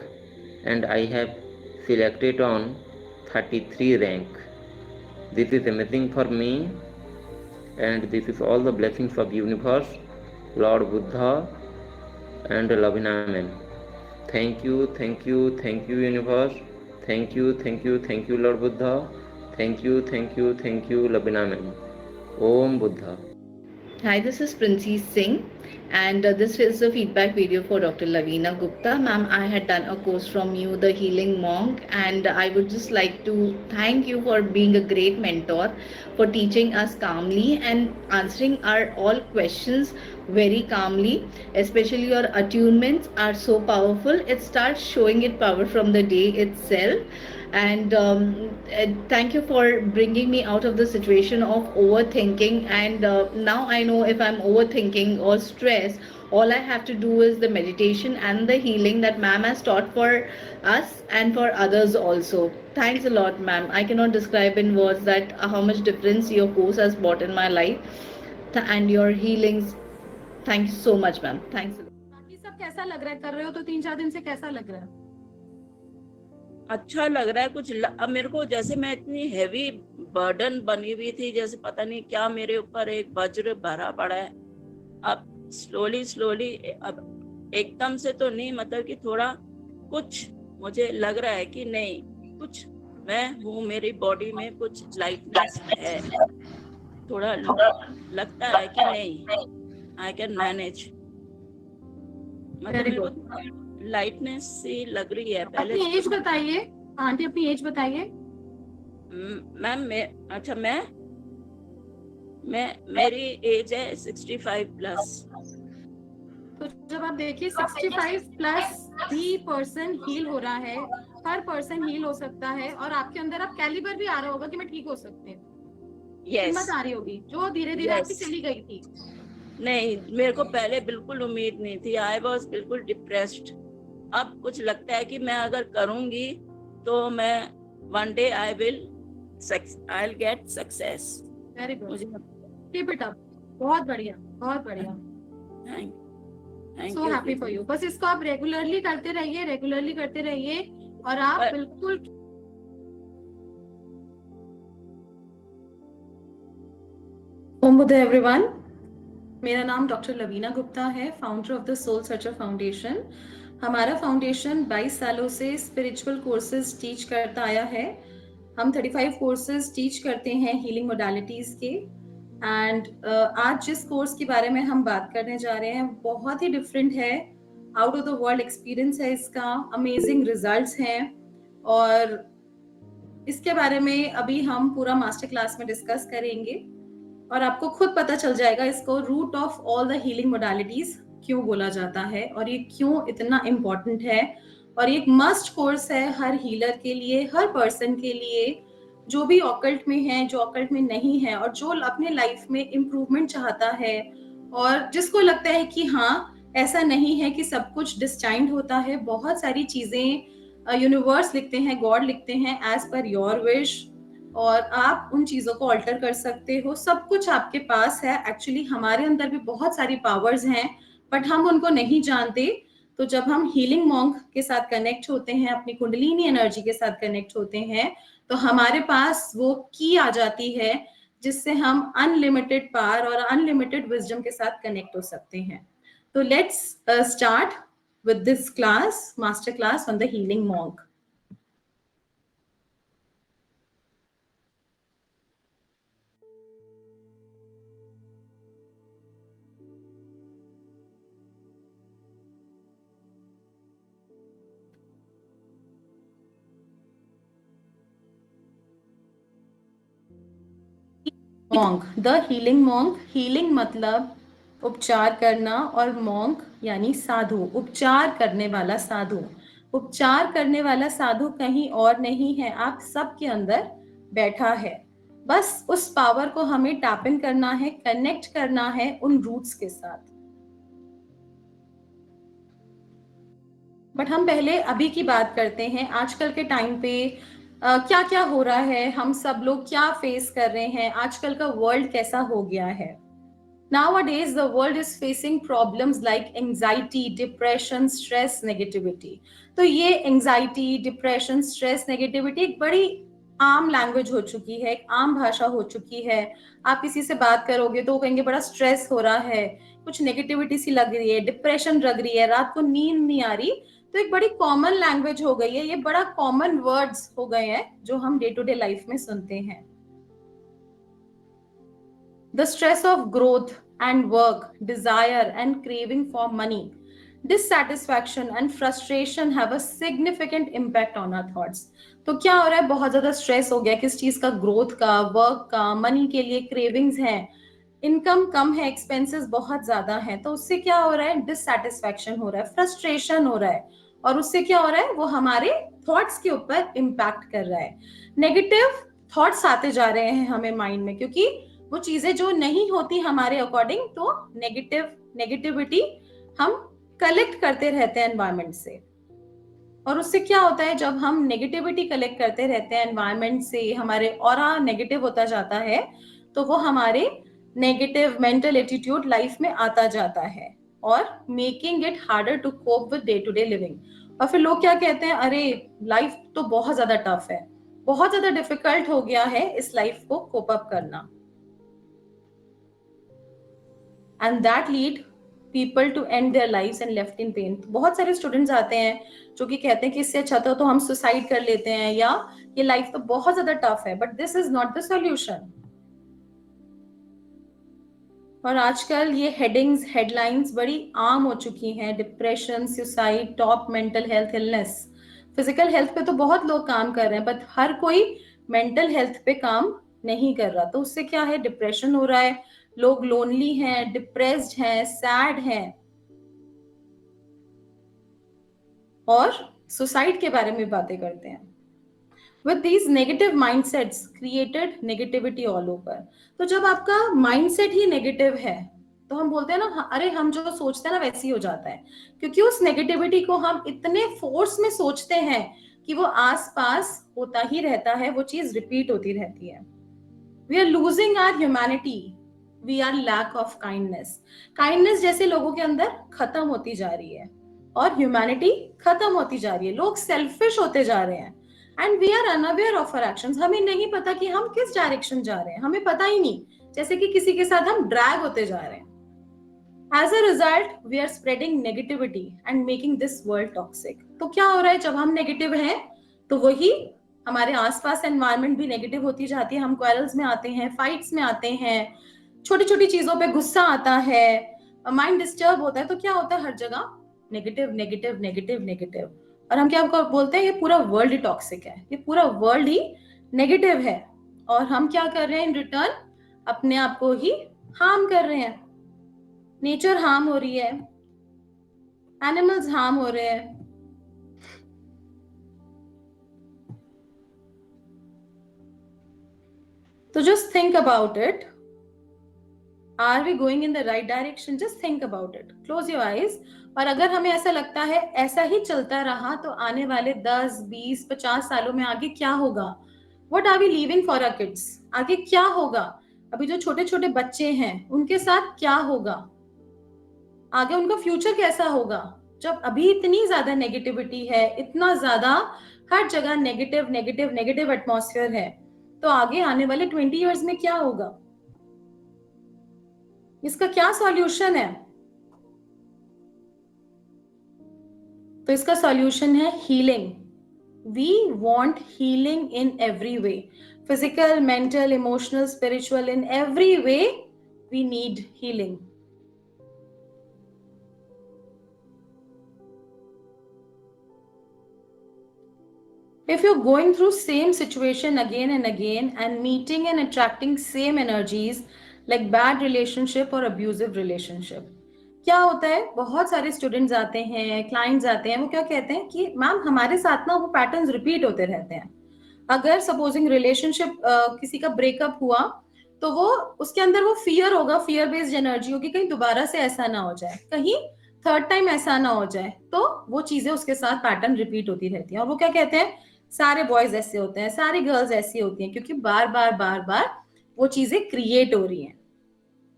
and I have selected on 33 rank. This is amazing for me and this is all the blessings of universe, Lord Buddha and Lavina ma'am. Thank you universe. Thank you Lord Buddha. Thank you Lavina ma'am. Om Buddha. Hi, this is Princess Singh and this is a feedback video for Dr. Lavina Gupta. Ma'am, I had done a course from you, The Healing Monk, and I would just like to thank you for being a great mentor, for teaching us calmly and answering our all questions very calmly. Especially your attunements are so powerful. It starts showing its power from the day itself. And thank you for bringing me out of the situation of overthinking, and now I know if I'm overthinking or stressed, all I have to do is the meditation and the healing that ma'am has taught for us and for others also. Thanks a lot, ma'am. I cannot describe in words that how much difference your course has brought in my life and your healings. Thank you so much, ma'am. Thanks a lot. बाकी सब कैसा लग रहा है? कर रहे हो तो 3-4 दिन से कैसा लग रहा है? अच्छा लग रहा है कुछ अब मेरे को जैसे मैं इतनी हैवी बर्डन बनी हुई थी, जैसे पता नहीं क्या मेरे ऊपर एक वज्र भरा पड़ा है। अब स्लोली अब एकदम से तो नहीं, मतलब कि थोड़ा कुछ मुझे लग रहा है कि नहीं, कुछ मैं हूँ, मेरी बॉडी में कुछ लाइटनेस है, थोड़ा लगता है कि नहीं आई कैन मैनेज, मतलब Very मेरे good. को लाइटनेस सी लग रही है। पहले अपनी एज बताइए आंटी, अपनी एज बताइए। मैम अच्छा मेरी एज है 65 प्लस। तो जब आप देखिए 65 प्लस भी पर्सन हील हो रहा है, हर पर्सन हील हो सकता है, और आपके अंदर अब कैलिबर भी आ रहा होगा कि मैं ठीक हो सकती हूँ, हिम्मत आ रही होगी जो धीरे धीरे आपकी चली गई थी। नहीं, मेरे को पहले बिल्कुल उम्मीद नहीं थी, आई वॉज बिल्कुल डिप्रेस्ड। अब कुछ लगता है कि मैं अगर करूंगी तो मैं one day I will get success. Very good, keep it up, बहुत बढ़िया, बहुत बढ़िया। So happy for you. बस इसको आप रेगुलरली करते रहिए और आप बिल्कुल। ओम बुद्ध एवरीवन, मेरा नाम डॉक्टर लवीना गुप्ता है, founder of the soul searcher foundation. हमारा फाउंडेशन 22 सालों से स्पिरिचुअल कोर्सेज टीच करता आया है। हम 35 कोर्सेज टीच करते हैं हीलिंग मोडालिटीज के। एंड आज जिस कोर्स के बारे में हम बात करने जा रहे हैं बहुत ही डिफरेंट है, out of the world experience है इसका, अमेजिंग रिजल्ट्स हैं, और इसके बारे में अभी हम पूरा मास्टर क्लास में डिस्कस करेंगे और आपको खुद पता चल जाएगा इसको root of all the healing modalities क्यों बोला जाता है और ये क्यों इतना इम्पोर्टेंट है। और ये एक मस्ट कोर्स है हर हीलर के लिए, हर पर्सन के लिए, जो भी ऑकल्ट में है, जो ऑकल्ट में नहीं है, और जो अपने लाइफ में इम्प्रूवमेंट चाहता है, और जिसको लगता है कि हाँ ऐसा नहीं है कि सब कुछ डिस्टाइंड होता है, बहुत सारी चीजें यूनिवर्स लिखते हैं, गॉड लिखते हैं एज पर योर विश, और आप उन चीजों को ऑल्टर कर सकते हो। सब कुछ आपके पास है। एक्चुअली हमारे अंदर भी बहुत सारी पावर्स हैं बट हम उनको नहीं जानते। तो जब हम हीलिंग मॉन्क के साथ कनेक्ट होते हैं, अपनी कुंडलिनी एनर्जी के साथ कनेक्ट होते हैं, तो हमारे पास वो की आ जाती है जिससे हम अनलिमिटेड पावर और अनलिमिटेड विजडम के साथ कनेक्ट हो सकते हैं। तो let's start with this class, master class on the healing monk. Monk, the healing monk. Healing मतलब उपचार करना, और मॉन्क यानी साधु, उपचार करने वाला साधु। उपचार करने वाला साधु कहीं और नहीं है, आप सबके अंदर बैठा है। बस उस पावर को हमें टैप इन करना है, कनेक्ट करना है उन रूट्स के साथ। बट हम पहले अभी की बात करते हैं। आजकल के टाइम पे क्या क्या हो रहा है, हम सब लोग क्या फेस कर रहे हैं, आजकल का वर्ल्ड कैसा हो गया है। Nowadays, the world is facing problems like anxiety, depression, stress, negativity. तो ये anxiety, depression, stress, negativity एक बड़ी आम लैंग्वेज हो चुकी है, एक आम भाषा हो चुकी है। आप किसी से बात करोगे तो वो कहेंगे बड़ा स्ट्रेस हो रहा है, कुछ नेगेटिविटी सी लग रही है, डिप्रेशन लग रही है, रात को नींद नहीं आ रही। तो एक बड़ी कॉमन लैंग्वेज हो गई है, ये बड़ा कॉमन वर्ड्स हो गए हैं जो हम डे टू डे लाइफ में सुनते हैं। The stress of growth and work, desire and craving for money, dissatisfaction and frustration have a significant impact on our thoughts. तो क्या हो रहा है, बहुत ज्यादा स्ट्रेस हो गया, किस चीज का, ग्रोथ का, वर्क का, मनी के लिए क्रेविंग्स हैं, इनकम कम है, एक्सपेंसेस बहुत ज्यादा हैं, तो उससे क्या हो रहा है, डिससैटिस्फैक्शन हो रहा है, फ्रस्ट्रेशन हो रहा है, और उससे क्या हो रहा है, वो हमारे थॉट्स के ऊपर इम्पैक्ट कर रहा है। नेगेटिव थॉट्स आते जा रहे हैं हमें माइंड में, क्योंकि वो चीजें जो नहीं होती हमारे अकॉर्डिंग, तो नेगेटिविटी हम कलेक्ट करते रहते हैं एनवायरनमेंट से। और उससे क्या होता है, जब हम नेगेटिविटी कलेक्ट करते रहते हैं एनवायरनमेंट से, हमारे ऑरा नेगेटिव होता जाता है, तो वो हमारे नेगेटिव मेंटल एटीट्यूड लाइफ में आता जाता है और making it harder to cope with day to day living. और फिर लोग क्या कहते हैं, अरे लाइफ तो बहुत ज्यादा टफ है, बहुत ज्यादा डिफिकल्ट हो गया है इस लाइफ को कोप अप करना, and that lead people to end their lives and left in pain. बहुत सारे स्टूडेंट्स आते हैं जो कि कहते हैं कि इससे अच्छा तो हम सुसाइड कर लेते हैं, या ये लाइफ तो बहुत ज्यादा टफ है, but this is not the solution. और आजकल ये हेडिंग्स, हेडलाइंस बड़ी आम हो चुकी हैं, depression, suicide, top mental health illness. Physical health पे तो बहुत लोग काम कर रहे हैं, बट हर कोई मेंटल हेल्थ पे काम नहीं कर रहा। तो उससे क्या है, डिप्रेशन हो रहा है, लोग लोनली हैं, डिप्रेस्ड हैं, सैड हैं, और सुसाइड के बारे में बातें करते हैं। With these negative mindsets created negativity all over. तो जब आपका माइंडसेट ही नेगेटिव है तो हम बोलते हैं ना, अरे हम जो सोचते हैं ना वैसे ही हो जाता है, क्योंकि उस नेगेटिविटी को हम इतने फोर्स में सोचते हैं कि वो आसपास होता ही रहता है, वो चीज रिपीट होती रहती है। We are losing our humanity. We are lack of kindness. Kindness जैसे लोगों के अंदर खत्म होती जा रही है और ह्यूमैनिटी खत्म होती जा रही है, लोग सेल्फिश होते जा रहे हैं, and we are unaware of our actions. हमें नहीं पता कि हम किस डायरेक्शन जा रहे हैं, हमें पता ही नहीं, जैसे कि किसी के साथ हम ड्रैग होते जा रहे हैं। As a result we are spreading negativity and making this world toxic. तो क्या हो रहा है, जब हम नेगेटिव हैं तो वही हमारे आसपास एनवायरनमेंट भी नेगेटिव होती जाती है। हम क्वारल्स में आते हैं, फाइट्स में आते हैं, छोटी छोटी चीजों पे गुस्सा आता है, माइंड डिस्टर्ब होता है। तो क्या होता है, हर जगह नेगेटिव नेगेटिव नेगेटिव नेगेटिव, और हम क्या बोलते हैं, ये पूरा वर्ल्ड ही टॉक्सिक है, ये पूरा वर्ल्ड ही नेगेटिव है। और हम क्या कर रहे हैं, इन रिटर्न अपने आप को ही हार्म कर रहे हैं। नेचर हार्म हो रही है, एनिमल्स हार्म हो रहे हैं। तो just think about it, are we going in the right direction? Just think about it, close your eyes. और अगर हमें ऐसा लगता है ऐसा ही चलता रहा तो आने वाले 10, 20, 50 सालों में आगे क्या होगा? What are we leaving for our kids? आगे क्या होगा? अभी जो छोटे छोटे बच्चे हैं उनके साथ क्या होगा? आगे उनका फ्यूचर कैसा होगा? जब अभी इतनी ज्यादा नेगेटिविटी है, इतना ज्यादा हर जगह नेगेटिव नेगेटिव नेगेटिव एटमॉस्फेयर है, तो आगे आने वाले 20 इयर्स में क्या होगा? इसका क्या सॉल्यूशन है? तो इसका सॉल्यूशन है healing. We want healing in every way, physical, mental, emotional, spiritual, in every way we need healing. If you're going through same situation again and again and meeting and attracting same energies like bad relationship or abusive relationship, क्या होता है, बहुत सारे स्टूडेंट्स आते हैं, क्लाइंट्स आते हैं, वो क्या कहते हैं कि मैम हमारे साथ ना वो पैटर्न्स रिपीट होते रहते हैं। अगर सपोजिंग रिलेशनशिप किसी का ब्रेकअप हुआ तो वो उसके अंदर वो फियर होगा, फियर बेस्ड एनर्जी होगी, कहीं दोबारा से ऐसा ना हो जाए, कहीं थर्ड टाइम ऐसा ना हो जाए, तो वो चीजें उसके साथ पैटर्न रिपीट होती रहती हैं। और वो क्या कहते हैं, सारे बॉयज ऐसे होते हैं, सारी गर्ल्स ऐसी होती हैं, क्योंकि बार बार बार बार वो चीजें क्रिएट हो रही हैं।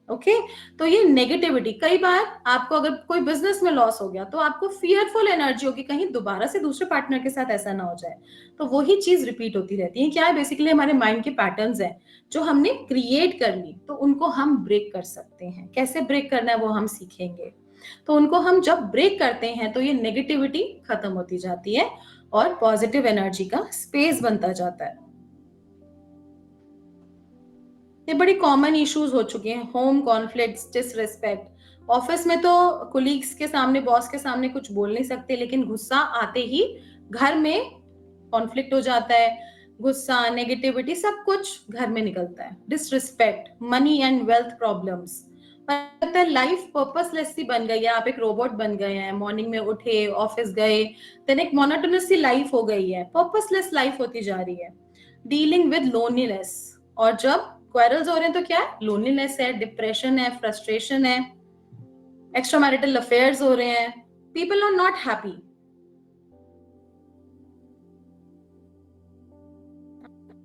ओके तो ये नेगेटिविटी, कई बार आपको अगर कोई बिजनेस में लॉस हो गया तो आपको फियरफुल एनर्जी होगी, कहीं दोबारा से दूसरे पार्टनर के साथ ऐसा ना हो जाए, तो वही चीज रिपीट होती रहती है। क्या है, बेसिकली हमारे माइंड के पैटर्न्स हैं जो हमने क्रिएट कर ली, तो उनको हम ब्रेक कर सकते हैं। कैसे ब्रेक करना है वो हम सीखेंगे। तो उनको हम जब ब्रेक करते हैं तो ये नेगेटिविटी खत्म होती जाती है और पॉजिटिव एनर्जी का स्पेस बनता जाता है। ये बड़ी कॉमन इश्यूज हो चुके हैं, होम कॉन्फ्लिक्ट्स, डिसरिस्पेक्ट। ऑफिस में तो कोलीग्स के सामने, बॉस के सामने कुछ बोल नहीं सकते, लेकिन गुस्सा आते ही घर में कॉन्फ्लिक्ट हो जाता है। गुस्सा, नेगेटिविटी, सब कुछ घर में निकलता है। Disrespect, money and wealth problems, लगता है लाइफ पर्पसलेस सी बन गई है, आप एक रोबोट बन गए हैं, मॉर्निंग में उठे, ऑफिस गए, देन एक मोनोटोनस सी लाइफ हो गई है, पर्पसलेस लाइफ होती जा रही है। डीलिंग विद लोनलीनेस, और जब क्वेरल्स हो रहे हैं तो क्या है, लोनलीनेस है, डिप्रेशन है, फ्रस्ट्रेशन है, एक्स्ट्रा मैरिटल अफेयर्स हो रहे हैं, people are not happy,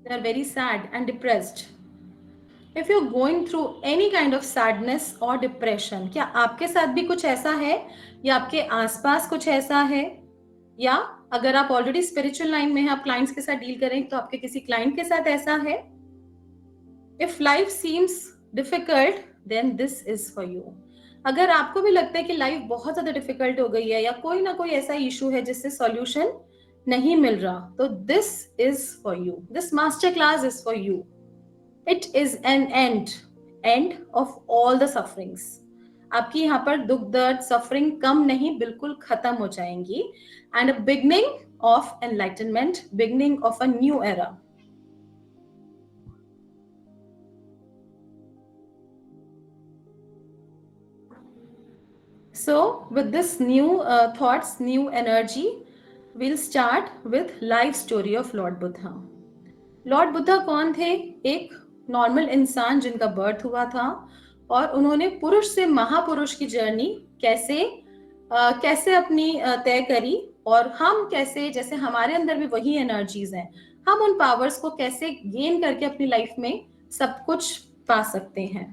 they are very sad and depressed. If you're going through any kind of sadness or depression, क्या आपके साथ भी कुछ ऐसा है या आपके आसपास कुछ ऐसा है? या अगर आप ऑलरेडी स्पिरिचुअल लाइन में हैं, आप क्लाइंट्स के साथ डील करें तो आपके किसी क्लाइंट के साथ ऐसा है. If life seems difficult then this is for you. अगर आपको भी लगता है कि लाइफ बहुत ज्यादा डिफिकल्ट हो गई है या कोई ना कोई ऐसा इशू है जिससे सॉल्यूशन नहीं मिल रहा, तो this is for you. This master class is for you. It is an end of all the sufferings. आपकी यहाँ पर दुख दर्द सफरिंग कम नहीं, बिल्कुल खत्म हो जाएंगी. And a beginning of enlightenment, beginning of a new era. So with this new thoughts, new energy, we'll start with life story of Lord Buddha. Lord Buddha कौन थे? एक नॉर्मल इंसान जिनका बर्थ हुआ था और उन्होंने पुरुष से महापुरुष की जर्नी कैसे अपनी तय करी, और हम कैसे, जैसे हमारे अंदर भी वही एनर्जीज हैं, हम उन पावर्स को कैसे गेन करके अपनी लाइफ में सब कुछ पा सकते हैं.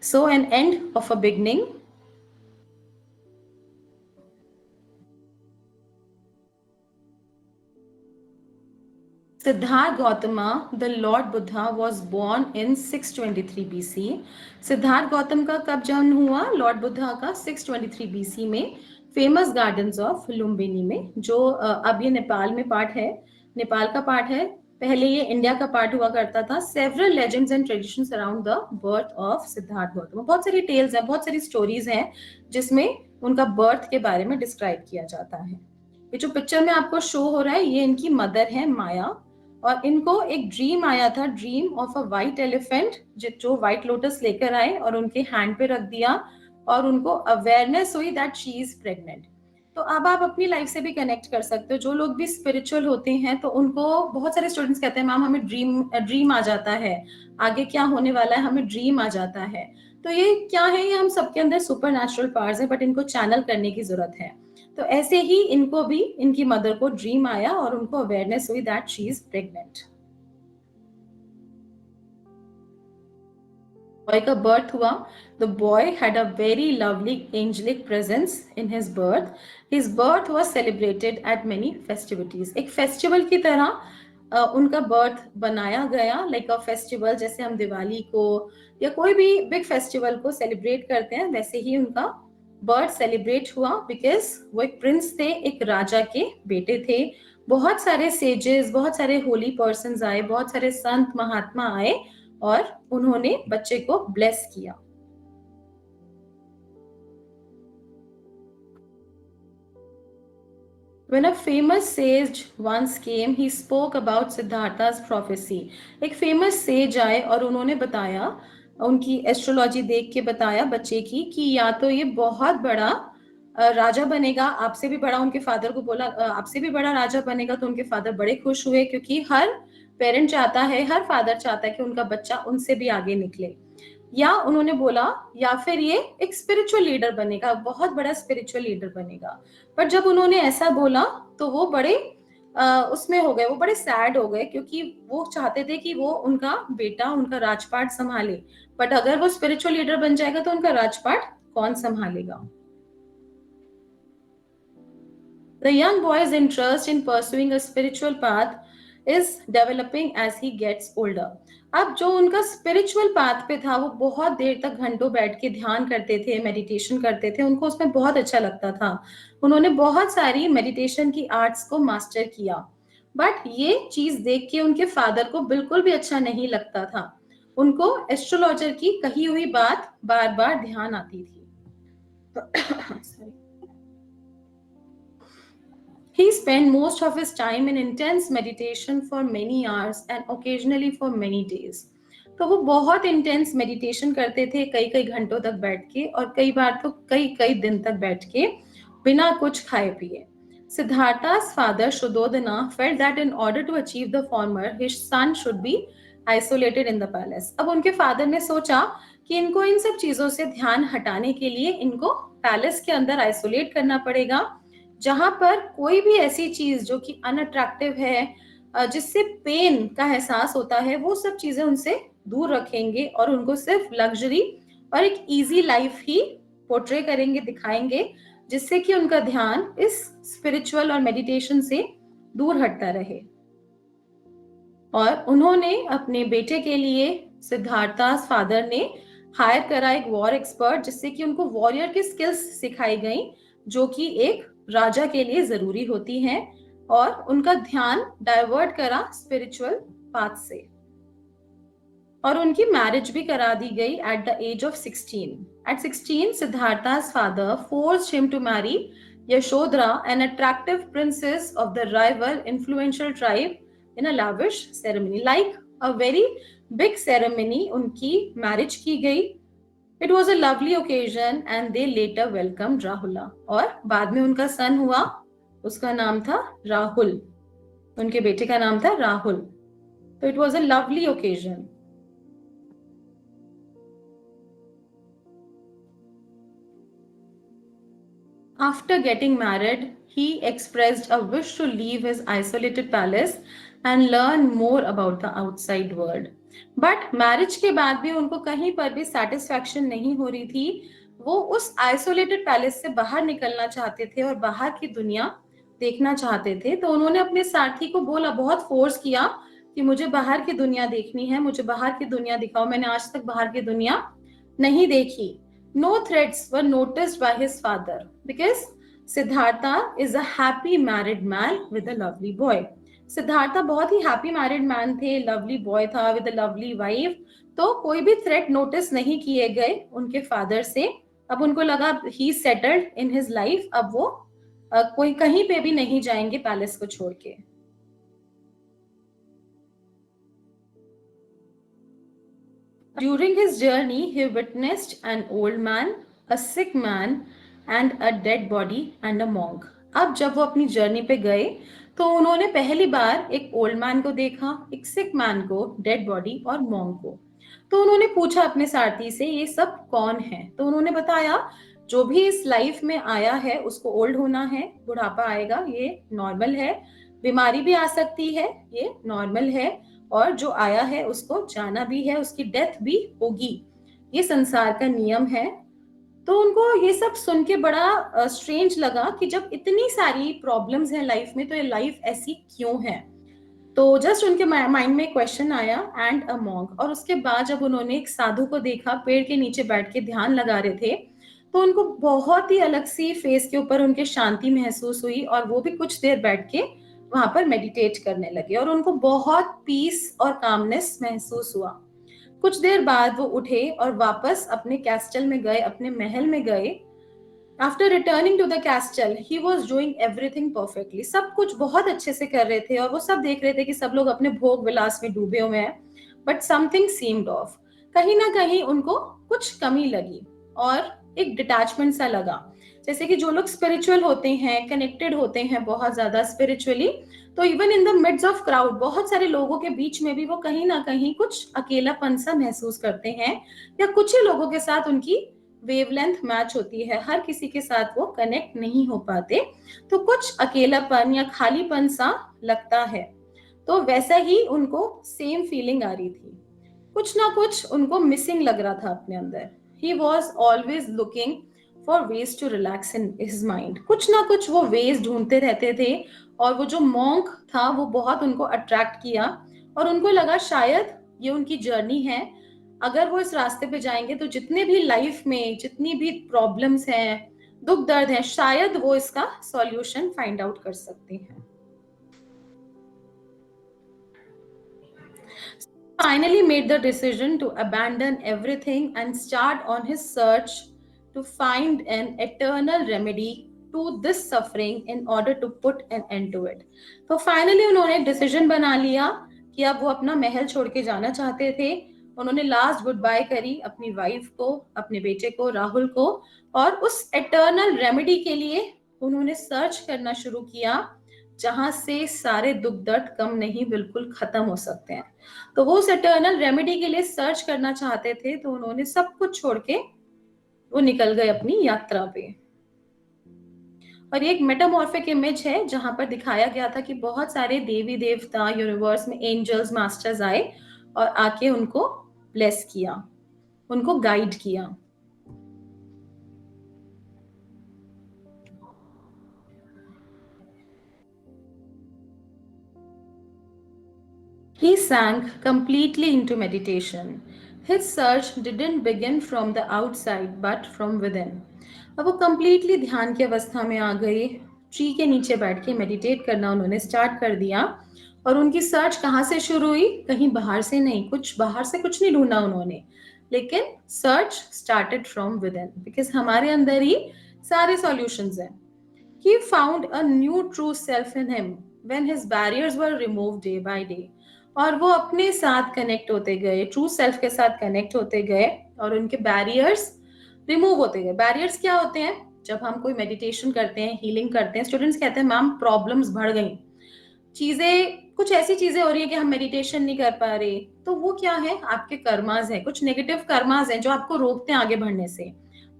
So an end of a beginning. Siddhartha Gautama, the Lord Buddha, was born in 623 BC. Siddharth Gautam का कब जन्म हुआ? लॉर्ड बुद्धा का 623 BC में फेमस गार्डन्स ऑफ लुम्बिनी में, जो अब ये नेपाल में पार्ट है, नेपाल का पार्ट है. पहले ये इंडिया का पार्ट हुआ करता था. Several legends and traditions around the birth of Siddharth Gautam. बहुत सारी टेल्स हैं, बहुत सारी स्टोरीज हैं जिसमें उनका बर्थ के बारे में डिस्क्राइब किया जाता है. ये जो पिक्चर में आपको शो हो रहा है, ये इनकी मदर है माया, और इनको एक ड्रीम आया था, dream of a white elephant, जो व्हाइट लोटस लेकर आए और उनके हैंड पे रख दिया, और उनको अवेयरनेस हुई दैट शी इज प्रेग्नेंट. तो अब आप अपनी लाइफ से भी कनेक्ट कर सकते हो. जो लोग भी स्पिरिचुअल होते हैं तो उनको बहुत सारे स्टूडेंट्स कहते हैं मैम हमें ड्रीम आ जाता है, आगे क्या होने वाला है हमें ड्रीम आ जाता है. तो ये क्या है? ये हम सबके अंदर सुपर नेचुरल पावर्स है, बट इनको चैनल करने की जरूरत है. तो ऐसे ही इनको भी, इनकी मदर को ड्रीम आया और उनको अवेयरनेस हुई that she is pregnant. Boy का बर्थ हुआ. The boy had a very lovely angelic presence in his birth. His birth was celebrated at many festivities. एक फेस्टिवल की तरह उनका बर्थ बनाया गया, लाइक अ फेस्टिवल, जैसे हम दिवाली को या कोई भी बिग फेस्टिवल को सेलिब्रेट करते हैं, वैसे ही उनका बर्थ सेलिब्रेट हुआ. बिकॉज वो एक प्रिंस थे, एक राजा के बेटे थे. बहुत सारे सेजेस, बहुत सारे होली पर्सन्स आए, बहुत सारे संत महात्मा आए और उन्होंने बच्चे को ब्लेस किया. When a famous sage once came, he spoke about Siddhartha's prophecy. एक famous sage आए और उन्होंने बताया, उनकी एस्ट्रोलॉजी देख के बताया बच्चे की, कि या तो ये बहुत बड़ा राजा बनेगा, आपसे भी बड़ा. उनके फादर को बोला आपसे भी बड़ा राजा बनेगा, तो उनके फादर बड़े खुश हुए, क्योंकि हर पेरेंट चाहता है, हर फादर चाहता है कि उनका बच्चा उनसे भी आगे निकले. या उन्होंने बोला या फिर ये एक स्पिरिचुअल लीडर बनेगा, बहुत बड़ा स्पिरिचुअल लीडर बनेगा. पर जब उन्होंने ऐसा बोला तो वो बड़े उसमें हो गए, वो बड़े सैड हो गए, क्योंकि वो चाहते थे कि वो उनका बेटा उनका राजपाट संभाले. बट अगर वो स्पिरिचुअल लीडर बन जाएगा तो उनका राजपाट कौन संभालेगा? The young boy's interest in pursuing a spiritual path is developing as he gets older. अब जो उनका स्पिरिचुअल पाथ पे था, वो बहुत देर तक घंटों बैठ के ध्यान करते थे, मेडिटेशन करते थे, उनको उसमें बहुत अच्छा लगता था. उन्होंने बहुत सारी मेडिटेशन की आर्ट्स को मास्टर किया. बट ये चीज देख के उनके फादर को बिल्कुल भी अच्छा नहीं लगता था. उनको एस्ट्रोलॉजर की कही हुई बात बार बार ध्यान आती थी. He spent most of his time in intense meditation for many hours and occasionally for many days. तो वो बहुत इंटेंस मेडिटेशन करते थे, कई घंटों तक बैठ के, और कई बार तो कई दिन तक बैठ के बिना कुछ खाए पिए. Siddhartha's father Shuddhodana felt that in order to achieve the former, his son should be isolated in the palace. अब उनके फादर ने सोचा कि इनको इन सब चीजों से ध्यान हटाने के लिए इनको पैलेस के अंदर आइसोलेट करना पड़ेगा, जहां पर कोई भी ऐसी चीज जो कि अनअट्रैक्टिव है, जिससे पेन का एहसास होता है, वो सब चीजें उनसे दूर रखेंगे और उनको सिर्फ लग्जरी और एक इजी लाइफ ही पोर्ट्रे करेंगे, दिखाएंगे, जिससे कि उनका ध्यान इस स्पिरिचुअल और मेडिटेशन से दूर हटता रहे। और उन्होंने अपने बेटे के लिए, सिद्धार्था's फादर ने हायर करा एक वॉर एक्सपर्ट, जिससे कि उनको वॉरियर की स्किल्स सिखाई गई, जो कि एक राजा के लिए जरूरी होती हैं, और उनका ध्यान डाइवर्ट करा स्पिरिचुअल पाथ से। और उनकी मैरिज भी करा दी गई at the age of 16। At 16, Siddhartha's father forced him to marry Yashodhara, an attractive princess of the rival influential tribe, in a lavish ceremony. Like a very big ceremony, उनकी मैरिज की गई। It was a lovely occasion and they later welcomed Rahula. और बाद में उनका सन हुआ, उसका नाम था राहुल, उनके बेटे का नाम था राहुल। तो it was a lovely occasion. After getting married, he expressed a wish to leave his isolated palace and learn more about the outside world. But marriage के बाद भी उनको कहीं पर भी satisfaction नहीं हो रही थी। वो उस isolated palace से बाहर निकलना चाहते थे और बाहर की दुनिया देखना चाहते थे। तो उन्होंने अपने साथी को बोला, बहुत फोर्स किया कि मुझे बाहर की दुनिया देखनी है, मुझे बाहर की दुनिया दिखाओ, मैंने आज तक बाहर की दुनिया नहीं देखी। No threats were noticed by his father because Siddhartha is a happy married man with a lovely boy. Siddhartha बहुत ही हैप्पी मैरिड मैन थे, लवली बॉय था विद अ लवली वाइफ। तो कोई भी थ्रेट नोटिस नहीं किए गए उनके फादर से। अब उनको लगा ही सेटल्ड इन हिज लाइफ, अब वो कोई कहीं पे भी नहीं जाएंगे पैलेस को छोड़ के। During his journey, he witnessed an old man, a sick man, and a dead body and a monk. अब जब वो अपनी जर्नी पे गए तो उन्होंने पहली बार एक ओल्ड मैन को देखा, एक सिक मैन को, डेड बॉडी और मॉन्क को। तो उन्होंने पूछा अपने सारथी से, ये सब कौन है? तो उन्होंने बताया, जो भी इस लाइफ में आया है उसको ओल्ड होना है, बुढ़ापा आएगा, ये नॉर्मल है, बीमारी भी आ सकती है, ये नॉर्मल है, और जो आया है उसको जाना भी है, उसकी डेथ भी होगी, ये संसार का नियम है। तो उनको ये सब सुन के बड़ा स्ट्रेंज लगा कि जब इतनी सारी प्रॉब्लम्स हैं लाइफ में तो ये लाइफ ऐसी क्यों है। तो जस्ट उनके माइंड में क्वेश्चन आया, एंड अ मॉन्क। और उसके बाद जब उन्होंने एक साधु को देखा, पेड़ के नीचे बैठ के ध्यान लगा रहे थे, तो उनको बहुत ही अलग सी फेस के ऊपर उनके शांति महसूस हुई, और वो भी कुछ देर बैठ के वहां पर मेडिटेट करने लगे और उनको बहुत पीस और कामनेस महसूस हुआ। कुछ देर बाद वो उठे और वापस अपने कैस्टल में गए, अपने महल में गए। After returning to the castle, he was doing everything perfectly. सब कुछ बहुत अच्छे से कर रहे थे और वो सब देख रहे थे कि सब लोग अपने भोग विलास में डूबे हुए हैं, बट समथिंग सीम्ड ऑफ। कहीं ना कहीं उनको कुछ कमी लगी और एक डिटैचमेंट सा लगा। जैसे कि जो लोग स्पिरिचुअल होते हैं, कनेक्टेड होते हैं बहुत ज्यादा स्पिरिचुअली, तो even in the midst of crowd, बहुत सारे लोगों के बीच में भी वो कहीं ना कहीं कुछ अकेलापन सा महसूस करते हैं, या कुछ ही लोगों के साथ उनकी वेवलेंथ मैच होती है, हर किसी के साथ वो कनेक्ट नहीं हो पाते, तो कुछ अकेलापन या खालीपन सा लगता है। तो वैसा ही उनको सेम फीलिंग आ रही थी, कुछ ना कुछ उनको मिसिंग लग रहा था अपने अंदर। He was always looking for ways to relax in his mind. कुछ ना कुछ वो वेज ढूंढते रहते थे, और वो जो मॉन्क था वो बहुत उनको अट्रैक्ट किया, और उनको लगा शायद ये उनकी जर्नी है, अगर वो इस रास्ते पे जाएंगे तो जितने भी लाइफ में जितनी भी प्रॉब्लम्स हैं, दुख दर्द हैं, शायद वो इसका सॉल्यूशन फाइंड आउट कर सकते हैं। Finally made the decision to abandon everything and start on his search to find an eternal remedy to this suffering in order to put an end to it. तो फाइनली उन्होंने डिसीजन बना लिया कि अब वो अपना महल छोड़ के जाना चाहते थे। उन्होंने लास्ट गुड बाय करी अपनी वाइफ को, अपने बेटे को, राहुल को, और उस एटर्नल रेमेडी के लिए उन्होंने सर्च करना शुरू किया, जहां से सारे दुख दर्द कम नहीं बिल्कुल खत्म हो सकते हैं। तो वो उस एटर्नल रेमेडी के लिए सर्च करना चाहते थे, तो उन्होंने सब कुछ छोड़ के वो निकल गए अपनी यात्रा पे। और ये एक मेटामॉर्फिक इमेज है जहां पर दिखाया गया था कि बहुत सारे देवी देवता, यूनिवर्स में एंजल्स, मास्टर्स आए और आके उनको ब्लेस किया, उनको गाइड किया। He sank completely into meditation. His search didn't begin from the outside but from within. अब वो completely ध्यान की अवस्था में आ गए, ट्री के नीचे बैठ के मेडिटेट करना उन्होंने स्टार्ट कर दिया। और उनकी सर्च कहाँ से शुरू हुई? कहीं बाहर से नहीं, बाहर से कुछ नहीं ढूंढा उन्होंने, लेकिन search started from within, because हमारे अंदर ही सारे सॉल्यूशंस हैं। He found a new true self in him when his barriers were removed day by day. और वो अपने साथ कनेक्ट होते गए, ट्रू सेल्फ के साथ कनेक्ट होते गए और उनके बैरियर्स रिमूव होते गए। बैरियर्स क्या होते हैं? जब हम कोई मेडिटेशन करते हैं, हीलिंग करते हैं, स्टूडेंट्स कहते हैं मैम प्रॉब्लम्स बढ़ गई, चीजें कुछ ऐसी चीजें हो रही है कि हम मेडिटेशन नहीं कर पा रहे, तो वो क्या है? आपके कर्मास हैं, कुछ नेगेटिव कर्मास हैं जो आपको रोकते हैं आगे बढ़ने से।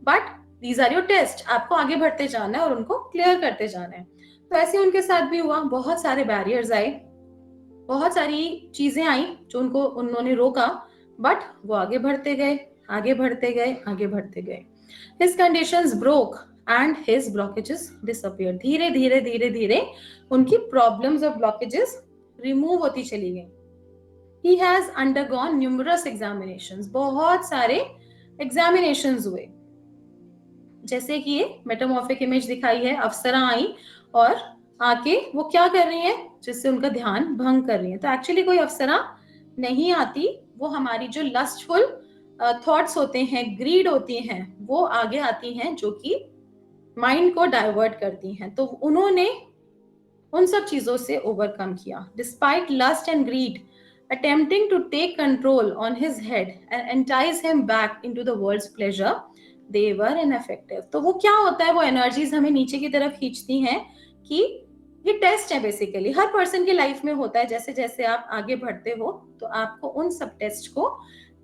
But these are your test, आपको आगे बढ़ते जाना है और उनको क्लियर करते जाना है। तो ऐसे उनके साथ भी हुआ, बहुत सारे बैरियर्स आए, बहुत सारी चीजें आई जो उन्होंने रोका, बट वो आगे बढ़ते गए, आगे बढ़ते गए, आगे बढ़ते गए। His conditions broke and his blockages disappeared. धीरे धीरे धीरे धीरे उनकी प्रॉब्लम्स और ब्लॉकेजेस रिमूव होती चली गई। He has undergone numerous examinations. बहुत सारे एग्जामिनेशंस हुए, जैसे कि ये मेटामॉर्फिक इमेज दिखाई है, अप्सरा आई और आके वो क्या कर रही है, जिससे उनका ध्यान भंग कर रही है। तो एक्चुअली कोई अप्सरा नहीं आती, वो हमारी जो लस्टफुल थॉट्स होते हैं, ग्रीड होती हैं, वो आगे आती हैं जो कि माइंड को डाइवर्ट करती हैं। तो उन्होंने उन सब चीजों से ओवरकम किया। Despite lust and greed attempting to take control on his head and entice him back into the world's pleasure, they were ineffective. तो वो क्या होता है, वो एनर्जीज हमें नीचे की तरफ खींचती हैं कि ये टेस्ट है बेसिकली, हर पर्सन की लाइफ में होता है। जैसे जैसे आप आगे बढ़ते हो तो आपको उन सब टेस्ट को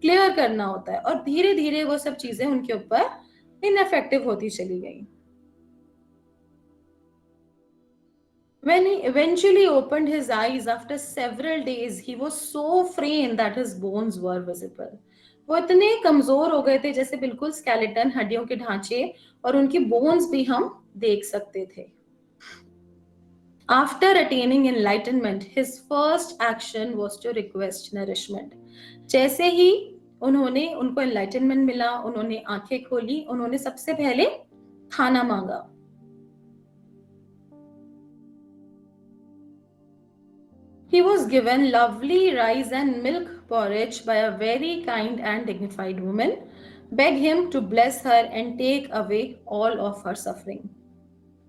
क्लियर करना होता है, और धीरे धीरे वो सब चीजें उनके ऊपर इनएफेक्टिव होती चली गई। When he eventually opened his eyes after several days, he was so frail that his bones were visible. वो इतने कमजोर हो गए थे जैसे बिल्कुल स्केलेटन, हड्डियों के ढांचे, और उनकी बोन्स भी हम देख सकते थे। After attaining enlightenment, his first action was to request nourishment. जैसे ही उनको enlightenment मिला, उन्होंने आंखें खोली, उन्होंने सबसे पहले खाना मांगा। He was given lovely rice and milk porridge by a very kind and dignified woman, begged him to bless her and take away all of her suffering.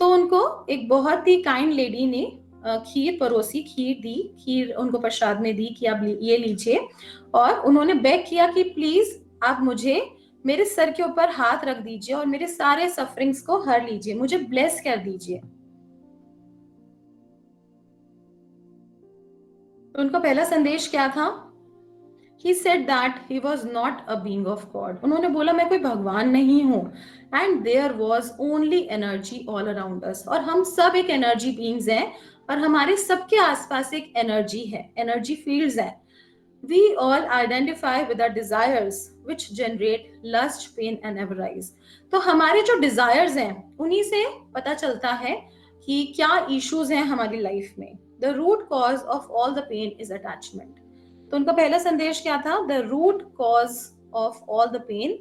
तो उनको एक बहुत ही काइंड लेडी ने खीर परोसी, खीर उनको प्रसाद में दी कि आप ये लीजिए, और उन्होंने बेग किया कि प्लीज आप मुझे मेरे सर के ऊपर हाथ रख दीजिए और मेरे सारे सफरिंग्स को हर लीजिए, मुझे ब्लेस कर दीजिए। तो उनका पहला संदेश क्या था? He said that he was not a being of God. उन्होंने बोला मैं कोई भगवान नहीं हूँ, and there was only energy all around us. और हम सब एक एनर्जी बीइंग्स हैं, और हमारे सबके आसपास एक एनर्जी है, एनर्जी फील्ड्स हैं। We all identify with our desires, which generate lust, pain and avarice. तो हमारे जो डिजायर्स हैं उन्हीं से पता चलता है कि क्या इश्यूज हैं हमारी लाइफ में। The root cause of all the pain is attachment. तो उनका पहला संदेश क्या था? The root cause of all the pain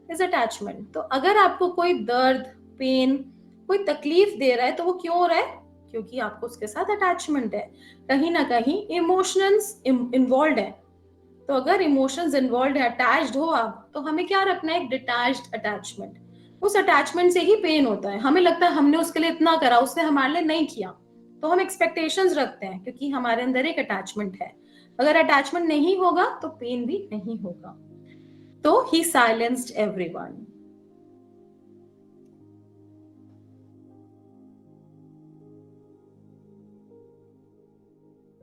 is attachment. तो अगर आपको कोई दर्द, पेन, कोई तकलीफ दे रहा है तो वो क्यों हो रहा है? क्योंकि आपको उसके साथ अटैचमेंट है, कहीं ना कहीं इमोशंस इन्वॉल्व है। तो अगर इमोशंस इन्वॉल्व है, अटैच्ड हो आप, तो हमें क्या रखना है? एक डिटैच्ड अटैचमेंट। उस अटैचमेंट से ही पेन होता है। हमें लगता है हमने उसके लिए इतना करा, उसने हमारे लिए नहीं किया, तो हम एक्सपेक्टेशंस रखते हैं क्योंकि हमारे अंदर एक अटैचमेंट है। अगर अटैचमेंट नहीं होगा तो पेन भी नहीं होगा। तो ही silenced everyone.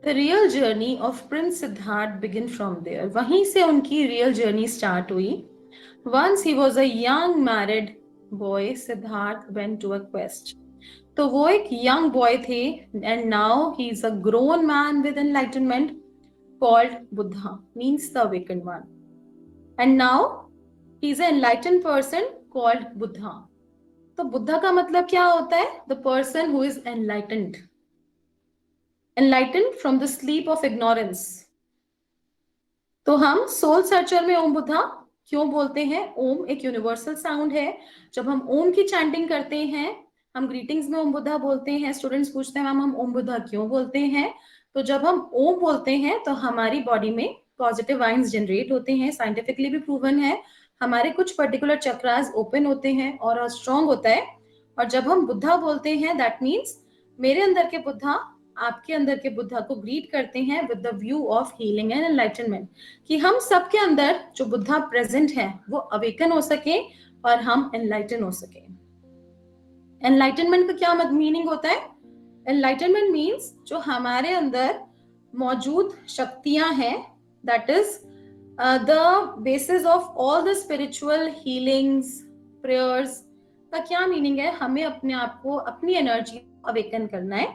The real journey of Prince Siddharth began from there. वहीं से उनकी रियल जर्नी स्टार्ट हुई। Once he was a young married boy, Siddharth went to a quest. तो वो एक यंग बॉय थे, and now he is a grown man with enlightenment called Buddha, means the awakened one. And now he is an enlightened person called Buddha. तो बुद्धा का मतलब क्या होता है? The person who is enlightened. Enlightened from the sleep of ignorance. तो हम सोल सर्चर में ओम बुद्धा क्यों बोलते हैं? ओम एक यूनिवर्सल साउंड है। जब हम ओम की चैंटिंग करते हैं, हम ग्रीटिंग्स में ओम बुद्धा बोलते हैं। स्टूडेंट्स पूछते हैं मैम हम ओम बुद्धा क्यों बोलते हैं? तो जब हम ओम बोलते हैं तो हमारी बॉडी में पॉजिटिव आयंस जनरेट होते हैं, साइंटिफिकली भी प्रूवन है। हमारे कुछ पर्टिकुलर चक्रास ओपन होते हैं और स्ट्रॉन्ग होता है। और जब हम बुद्धा बोलते हैं, दैट मीन्स मेरे अंदर के बुद्धा आपके अंदर के बुद्धा को ग्रीट करते हैं with the view of healing and enlightenment, कि हम सबके अंदर जो बुद्धा प्रेजेंट है वो अवेकन हो सके और हम एनलाइटन हो सके। एनलाइटनमेंट का क्या मीनिंग होता है? एनलाइटनमेंट मीन्स जो हमारे अंदर मौजूद शक्तियां हैं, that is the basis of all the spiritual healings, prayers का क्या मीनिंग है? हमें अपने आप को, अपनी एनर्जी को अवेकन करना है,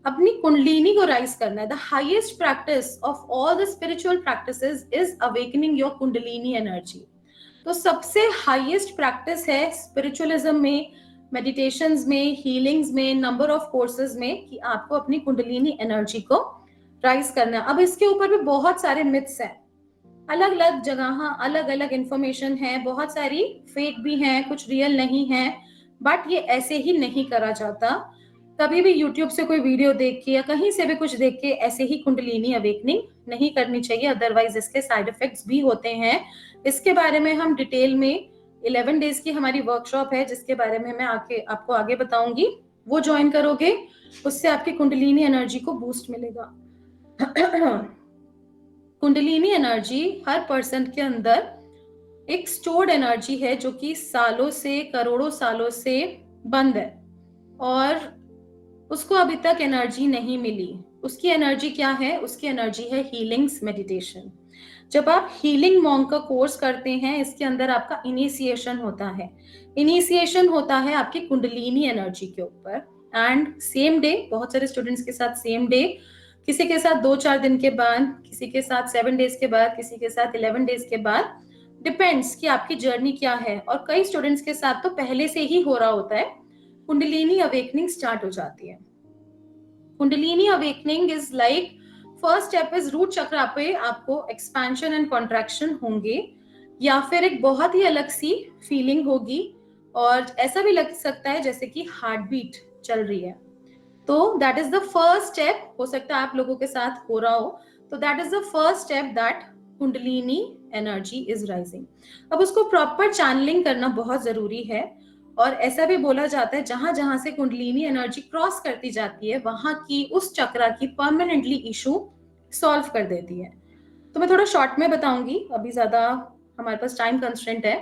अपनी कुंडलिनी को राइज करना है। The highest practice of all the spiritual practices is awakening your kundalini energy. तो सबसे हाईएस्ट प्रैक्टिस है स्पिरिचुअलिज्म में, मेडिटेशंस में, हीलिंग्स में, नंबर ऑफ कोर्सेज में, कि आपको अपनी कुंडलिनी एनर्जी को राइज करना है। अब इसके ऊपर भी बहुत सारे मिथ्स हैं, अलग अलग जगह अलग अलग इंफॉर्मेशन है, बहुत सारी फेक भी हैं, कुछ रियल नहीं है, बट ये ऐसे ही नहीं करा जाता। कभी भी यूट्यूब से कोई वीडियो देख के या कहीं से भी कुछ देख के ऐसे ही कुंडलिनी अवेकनिंग नहीं करनी चाहिए, अदरवाइज इसके साइड इफेक्ट्स भी होते हैं। इसके बारे में हम डिटेल में 11 डेज की हमारी वर्कशॉप है, जिसके बारे में मैं आपको आगे बताऊंगी। वो ज्वाइन करोगे, उससे आपकी कुंडलिनी एनर्जी को बूस्ट मिलेगा। कुंडलिनी एनर्जी हर पर्सन के अंदर एक स्टोर्ड एनर्जी है जो कि सालों से, करोड़ों सालों से बंद है और उसको अभी तक एनर्जी नहीं मिली। उसकी एनर्जी क्या है? उसकी एनर्जी है हीलिंग्स, मेडिटेशन। जब आप हीलिंग मॉन्क का कोर्स करते हैं, इसके अंदर आपका इनिशिएशन होता है। इनिशिएशन होता है आपकी कुंडलिनी एनर्जी के ऊपर, एंड सेम डे, बहुत सारे स्टूडेंट्स के साथ सेम डे, किसी के साथ 2-4 दिन के बाद, किसी के साथ 7 डेज के बाद, किसी के साथ 11 डेज के बाद, डिपेंड्स कि आपकी जर्नी क्या है। और कई स्टूडेंट्स के साथ तो पहले से ही हो रहा होता है, कुंडलिनी अवेकनिंग स्टार्ट हो जाती है। Kundalini awakening is like first step is root chakra पे आपको एक्सपेंशन एंड कॉन्ट्रैक्शन होंगे, या फिर एक बहुत ही अलग सी फीलिंग होगी, और ऐसा भी लग सकता है जैसे कि हार्ट बीट चल रही है। तो that is the first step. हो सकता है आप लोगों के साथ हो रहा हो, तो that is the first step that kundalini energy is rising. अब उसको प्रॉपर चैनलिंग करना बहुत जरूरी है, और ऐसा भी बोला जाता है जहां जहां से कुंडलिनी एनर्जी क्रॉस करती जाती है, वहां की उस चक्रा की परमानेंटली इशू सॉल्व कर देती है। तो मैं थोड़ा शॉर्ट में बताऊंगी, अभी ज्यादा हमारे पास टाइम कंस्ट्रेंट है।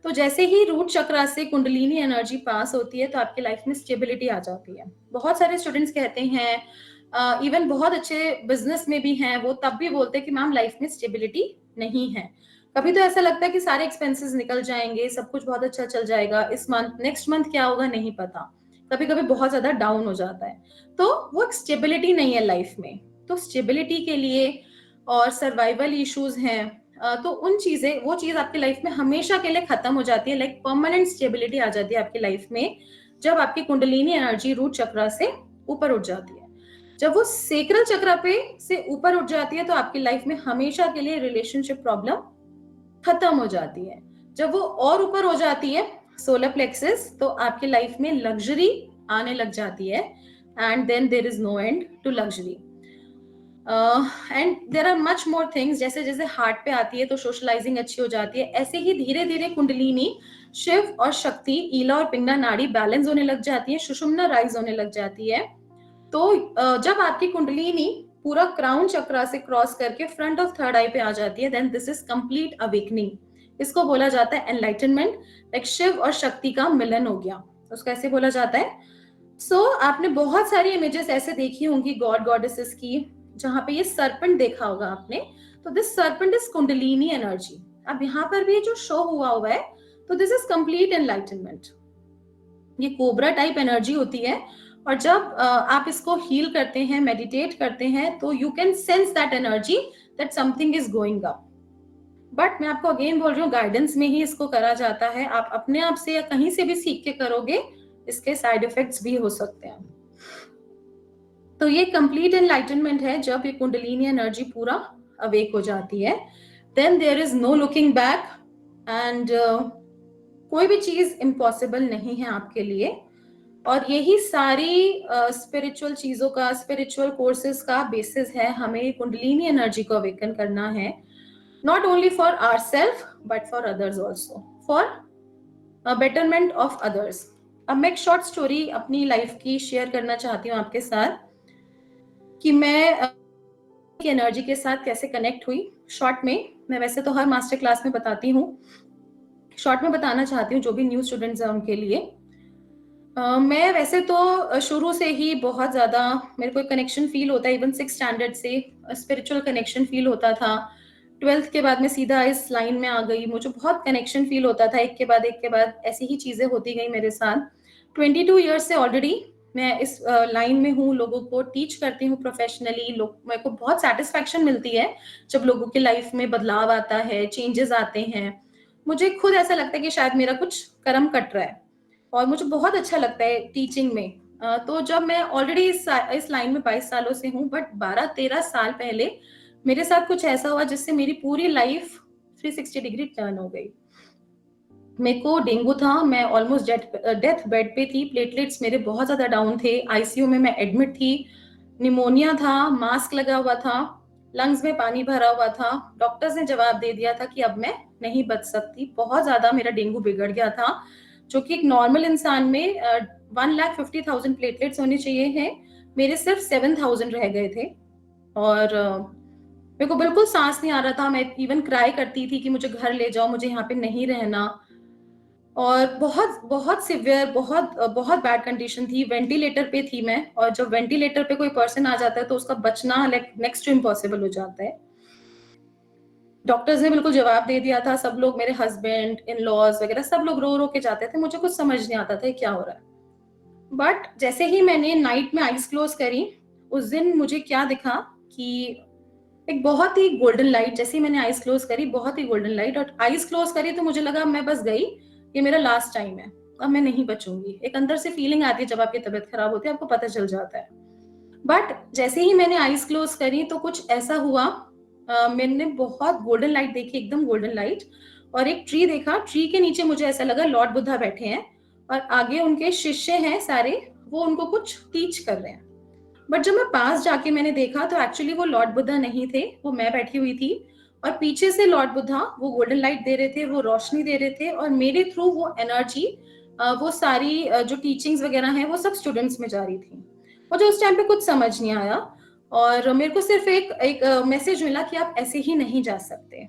तो जैसे ही रूट चक्रा से कुंडलिनी एनर्जी पास होती है तो आपकी लाइफ में स्टेबिलिटी आ जाती है। बहुत सारे स्टूडेंट्स कहते हैं, इवन बहुत अच्छे बिजनेस में भी हैं, वो तब भी बोलते हैं कि मैम लाइफ में स्टेबिलिटी नहीं है। कभी तो ऐसा लगता है कि सारे एक्सपेंसेस निकल जाएंगे, सब कुछ बहुत अच्छा चल जाएगा, इस मंथ नेक्स्ट मंथ क्या होगा नहीं पता, कभी कभी बहुत ज्यादा डाउन हो जाता है। तो वो स्टेबिलिटी नहीं है लाइफ में। तो स्टेबिलिटी के लिए और सर्वाइवल इश्यूज हैं, तो वो चीज आपकी लाइफ में हमेशा के लिए खत्म हो जाती है। लाइक परमानेंट स्टेबिलिटी आ जाती है आपकी लाइफ में जब आपकी कुंडलिनी एनर्जी रूट चक्रा से ऊपर उठ जाती है। जब वो सेक्रल चक्रा पे से ऊपर उठ जाती है तो आपकी लाइफ में हमेशा के लिए रिलेशनशिप प्रॉब्लम खत्म हो जाती है। जब वो और ऊपर हो जाती है सोलर प्लेक्सस, तो आपकी लाइफ में लग्जरी आने लग जाती है, and then there is no end to luxury. And there are much more things. जैसे जैसे हार्ट पे आती है तो सोशलाइजिंग अच्छी हो जाती है, ऐसे ही धीरे धीरे कुंडलिनी, शिव और शक्ति, ईला और पिंगला नाड़ी बैलेंस होने लग जाती है, सुषुम्ना राइज होने लग जाती है। तो जब आपकी कुंडलिनी पूरा क्राउन चक्रा से क्रॉस करके फ्रंट ऑफ थर्ड आई पे आ जाती है, then this is complete awakening. इसको बोला जाता है एनलाइटनमेंट। लाइक शिव और शक्ति का मिलन हो गया, उसको ऐसे बोला जाता है। सो आपने बहुत सारी इमेजेस ऐसे देखी होंगी गॉड गॉडेसेस की, जहां पे ये सर्पेंट देखा होगा आपने। तो this serpent is kundalini energy. अब यहाँ पर भी जो शो हुआ है, तो दिस इज कंप्लीट एनलाइटनमेंट। ये कोबरा टाइप एनर्जी होती है, और जब आप इसको हील करते हैं, मेडिटेट करते हैं, तो you can sense that energy that something is going up. But मैं आपको अगेन बोल रही हूँ, गाइडेंस में ही इसको करा जाता है। आप अपने आप से या कहीं से भी सीख के करोगे, इसके साइड इफेक्ट्स भी हो सकते हैं। तो ये कंप्लीट एनलाइटनमेंट है जब ये कुंडलिनी एनर्जी पूरा अवेक हो जाती है। then there is no looking back and कोई भी चीज इम्पॉसिबल नहीं है आपके लिए। और यही सारी स्पिरिचुअल चीजों का, स्पिरिचुअल कोर्सेज का बेसिस है। हमें कुंडलिनी एनर्जी को अवेकन करना है, not only for ourselves but for others also, for betterment of others. अब मैं एक शॉर्ट स्टोरी अपनी लाइफ की शेयर करना चाहती हूँ आपके साथ कि मैं एनर्जी के साथ कैसे कनेक्ट हुई। शॉर्ट में, मैं वैसे तो हर मास्टर क्लास में बताती हूँ, शॉर्ट में बताना चाहती हूँ जो भी न्यू स्टूडेंट्स हैं उनके लिए। मैं वैसे तो शुरू से ही बहुत ज़्यादा मेरे को कनेक्शन फील होता है, इवन 6th स्टैंडर्ड से स्पिरिचुअल कनेक्शन फील होता था। 12th के बाद मैं सीधा इस लाइन में आ गई, मुझे बहुत कनेक्शन फील होता था, एक के बाद ऐसी ही चीज़ें होती गई मेरे साथ। 22 ईयर्स से ऑलरेडी मैं इस लाइन में हूँ, लोगों को टीच करती हूँ प्रोफेशनली। मेरे को बहुत सेटिस्फैक्शन मिलती है जब लोगों की लाइफ में बदलाव आता है, चेंजेस आते हैं। मुझे खुद ऐसा लगता है कि शायद मेरा कुछ कर्म कट रहा है और मुझे बहुत अच्छा लगता है टीचिंग में। तो जब मैं ऑलरेडी इस लाइन में 22 सालों से हूँ, बट 12-13 साल पहले मेरे साथ कुछ ऐसा हुआ जिससे मेरी पूरी लाइफ 360 डिग्री टर्न हो गई। मेरे को डेंगू था, मैं ऑलमोस्ट डेथ बेड पे थी, प्लेटलेट्स मेरे बहुत ज्यादा डाउन थे, आईसीयू में मैं एडमिट थी, निमोनिया था, मास्क लगा हुआ था, लंग्स में पानी भरा हुआ था। डॉक्टर्स ने जवाब दे दिया था कि अब मैं नहीं बच सकती। बहुत ज्यादा मेरा डेंगू बिगड़ गया था, जो कि एक नॉर्मल इंसान में 1,50,000 प्लेटलेट्स होने चाहिए हैं, मेरे सिर्फ 7,000 रह गए थे। और मेरे को बिल्कुल सांस नहीं आ रहा था, मैं इवन क्राई करती थी कि मुझे घर ले जाओ, मुझे यहाँ पे नहीं रहना। और बहुत बहुत सिवियर, बहुत बैड कंडीशन थी, वेंटिलेटर पे थी मैं। और जब वेंटिलेटर पे कोई पर्सन आ जाता है तो उसका बचना नेक्स्ट टू इम्पॉसिबल हो जाता है। डॉक्टर्स ने बिल्कुल जवाब दे दिया था, सब लोग, मेरे हस्बैंड, इन लॉज वगैरह सब लोग रो रो के जाते थे, मुझे कुछ समझ नहीं आता था क्या हो रहा है। बट जैसे ही मैंने नाइट में आईज क्लोज करी, उस दिन मुझे क्या दिखा कि एक बहुत ही गोल्डन लाइट, जैसे ही मैंने आईज क्लोज करी बहुत ही गोल्डन लाइट, और आईज क्लोज करी तो मुझे लगा मैं बस गई, ये मेरा लास्ट टाइम है, अब मैं नहीं बचूंगी। एक अंदर से फीलिंग आती है जब आपकी तबीयत खराब होती है, आपको पता चल जाता है। बट जैसे ही मैंने आईज क्लोज करी तो कुछ ऐसा हुआ, मैंने बहुत गोल्डन लाइट देखी, एकदम गोल्डन लाइट, और एक ट्री देखा। ट्री के नीचे मुझे ऐसा लगा लॉर्ड बुद्धा बैठे हैं और आगे उनके शिष्य हैं सारे, वो उनको कुछ टीच कर रहे हैं। बट जब मैं पास जाके मैंने देखा तो एक्चुअली वो लॉर्ड बुद्धा नहीं थे, वो मैं बैठी हुई थी, और पीछे से लॉर्ड बुद्धा वो गोल्डन लाइट दे रहे थे, वो रोशनी दे रहे थे, और मेरे थ्रू वो एनर्जी, वो सारी जो टीचिंग्स वगैरह हैं वो सब स्टूडेंट्स में जा रही थी। मुझे उस टाइम पे कुछ समझ नहीं आया और मेरे को सिर्फ एक मैसेज मिला कि आप ऐसे ही नहीं जा सकते,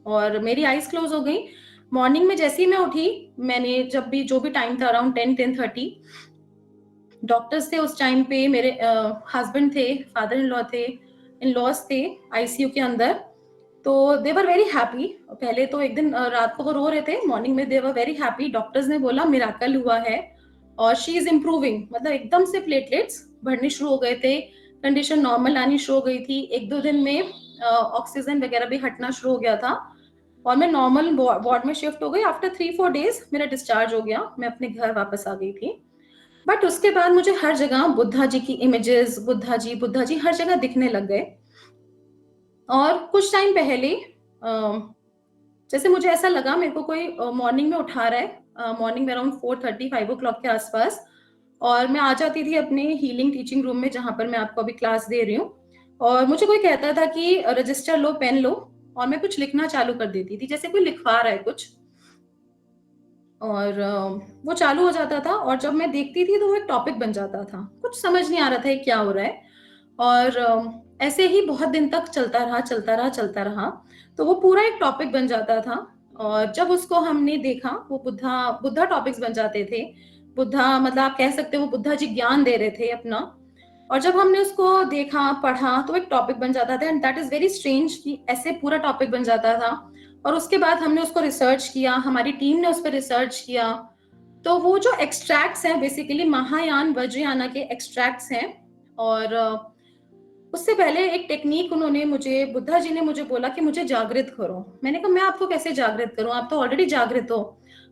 और मेरी आईज क्लोज हो गई। मॉर्निंग में जैसे ही मैं उठी, मैंने जो भी टाइम था अराउंड 10-10:30, डॉक्टर्स थे उस टाइम पे, मेरे हस्बैंड थे, फादर इन लॉ थे, इन लॉज थे आईसीयू के अंदर, तो दे वर वेरी हैप्पी। पहले तो एक दिन रात को वो रो रहे थे, मॉर्निंग में दे वर वेरी हैप्पी। डॉक्टर्स ने बोला मिराकल हुआ है और शी इज इम्प्रूविंग, मतलब एकदम से प्लेटलेट्स बढ़ने शुरू हो गए थे, कंडीशन नॉर्मल आनी शुरू हो गई थी। 1-2 दिन में ऑक्सीजन वगैरह भी हटना शुरू हो गया था और मैं नॉर्मल वार्ड में शिफ्ट हो गई। आफ्टर 3-4 डेज मेरा डिस्चार्ज हो गया, मैं अपने घर वापस आ गई थी। बट उसके बाद मुझे हर जगह बुद्धा जी की इमेजेस, बुद्धा जी हर जगह दिखने लग गए। और कुछ टाइम पहले जैसे मुझे ऐसा लगा मेरे को कोई मॉर्निंग में उठा रहा है, मॉर्निंग में अराउंड 4:30-5 o'clock के आसपास, और मैं आ जाती थी अपने हीलिंग टीचिंग रूम में जहां पर मैं आपको अभी क्लास दे रही हूँ, और मुझे कोई कहता था कि रजिस्टर लो, पेन लो, और मैं कुछ लिखना चालू कर देती थी, जैसे कोई लिखवा रहा है कुछ, और वो चालू हो जाता था। और जब मैं देखती थी तो वो एक टॉपिक बन जाता था, कुछ समझ नहीं आ रहा था ये क्या हो रहा है। और ऐसे ही बहुत दिन तक चलता रहा, तो वो पूरा एक टॉपिक बन जाता था। और जब उसको हमने देखा, वो बुद्धा टॉपिक्स बन जाते थे। बुद्धा मतलब आप कह सकते हो वो बुद्धा जी ज्ञान दे रहे थे अपना, और जब हमने उसको देखा, पढ़ा, तो एक टॉपिक बन जाता था। And that is very strange कि ऐसे पूरा टॉपिक बन जाता था। और उसके बाद हमने उसको रिसर्च किया, हमारी टीम ने उस पर रिसर्च किया, तो वो जो एक्सट्रैक्ट्स हैं बेसिकली महायान वज्रयाना के एक्सट्रैक्ट्स हैं। और उससे पहले एक टेक्निक उन्होंने मुझे, बुद्धा जी ने मुझे बोला कि मुझे जागृत करो। मैंने कहा मैं आपको कैसे जागृत करूं, आप तो ऑलरेडी जागृत हो।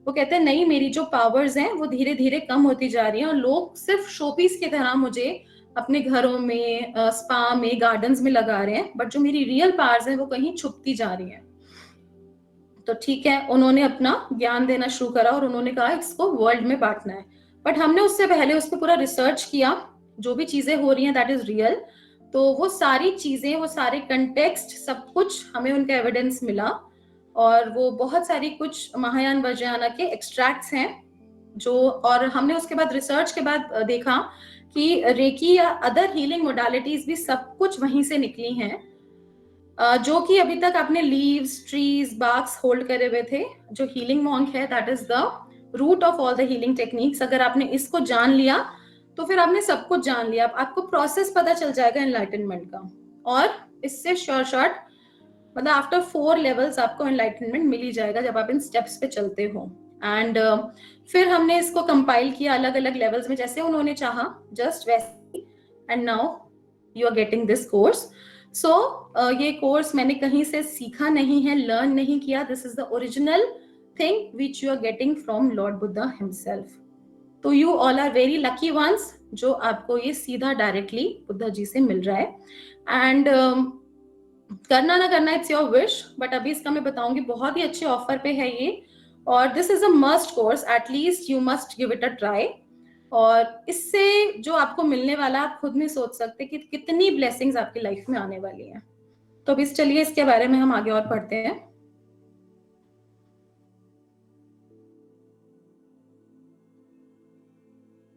वो कहते हैं नहीं, मेरी जो पावर्स हैं वो धीरे धीरे कम होती जा रही हैं, और लोग सिर्फ शोपीस की तरह मुझे अपने घरों में, स्पा में, गार्डन्स में लगा रहे हैं, बट जो मेरी रियल पावर्स हैं वो कहीं छुपती जा रही हैं। तो ठीक है, उन्होंने अपना ज्ञान देना शुरू करा और उन्होंने कहा इसको वर्ल्ड में बांटना है। बट हमने उससे पहले उस पर पूरा रिसर्च किया, जो भी चीजें हो रही हैं दैट इज रियल। तो वो सारी चीजें, वो सारे कंटेक्स्ट, सब कुछ हमें उनका एविडेंस मिला। और वो बहुत सारी कुछ महायान वज्रयाना के एक्सट्रैक्ट्स हैं जो, और हमने उसके बाद रिसर्च के बाद देखा कि रेकी या अदर हीलिंग मोडालिटीज भी सब कुछ वहीं से निकली हैं, जो कि अभी तक आपने लीव्स, ट्रीज, बार्क्स होल्ड करे हुए थे। जो हीलिंग मॉन्क है that is the root of all the healing techniques. अगर आपने इसको जान लिया तो फिर आपने सब कुछ जान लिया। आपको प्रोसेस पता चल जाएगा एनलाइटनमेंट का, और इससे शॉर्ट मतलब आफ्टर 4 लेवल्स आपको एनलाइटनमेंट मिल ही जाएगा जब आप इन स्टेप्स पे चलते हो। एंड फिर हमने इसको कंपाइल किया अलग अलग लेवल्स में, जैसे उन्होंने चाहा, जस्ट वैसे। And now you are getting this course. So ये कोर्स मैंने कहीं से सीखा नहीं है, लर्न नहीं किया। This is the original thing which you are getting from Lord Buddha himself. तो you all are very lucky once जो आपको ये सीधा डायरेक्टली बुद्धा जी से मिल रहा है। एंड करना ना करना इट्स योर विश, बट अभी इसका मैं बताऊंगी, बहुत ही अच्छे ऑफर पे है ये, और this is a must course, at least you must give it a try. और इससे जो आपको मिलने वाला, आप खुद नहीं सोच सकते कि कितनी ब्लेसिंग्स आपकी लाइफ में आने वाली हैं। तो अभी चलिए इसके बारे में हम आगे और पढ़ते हैं।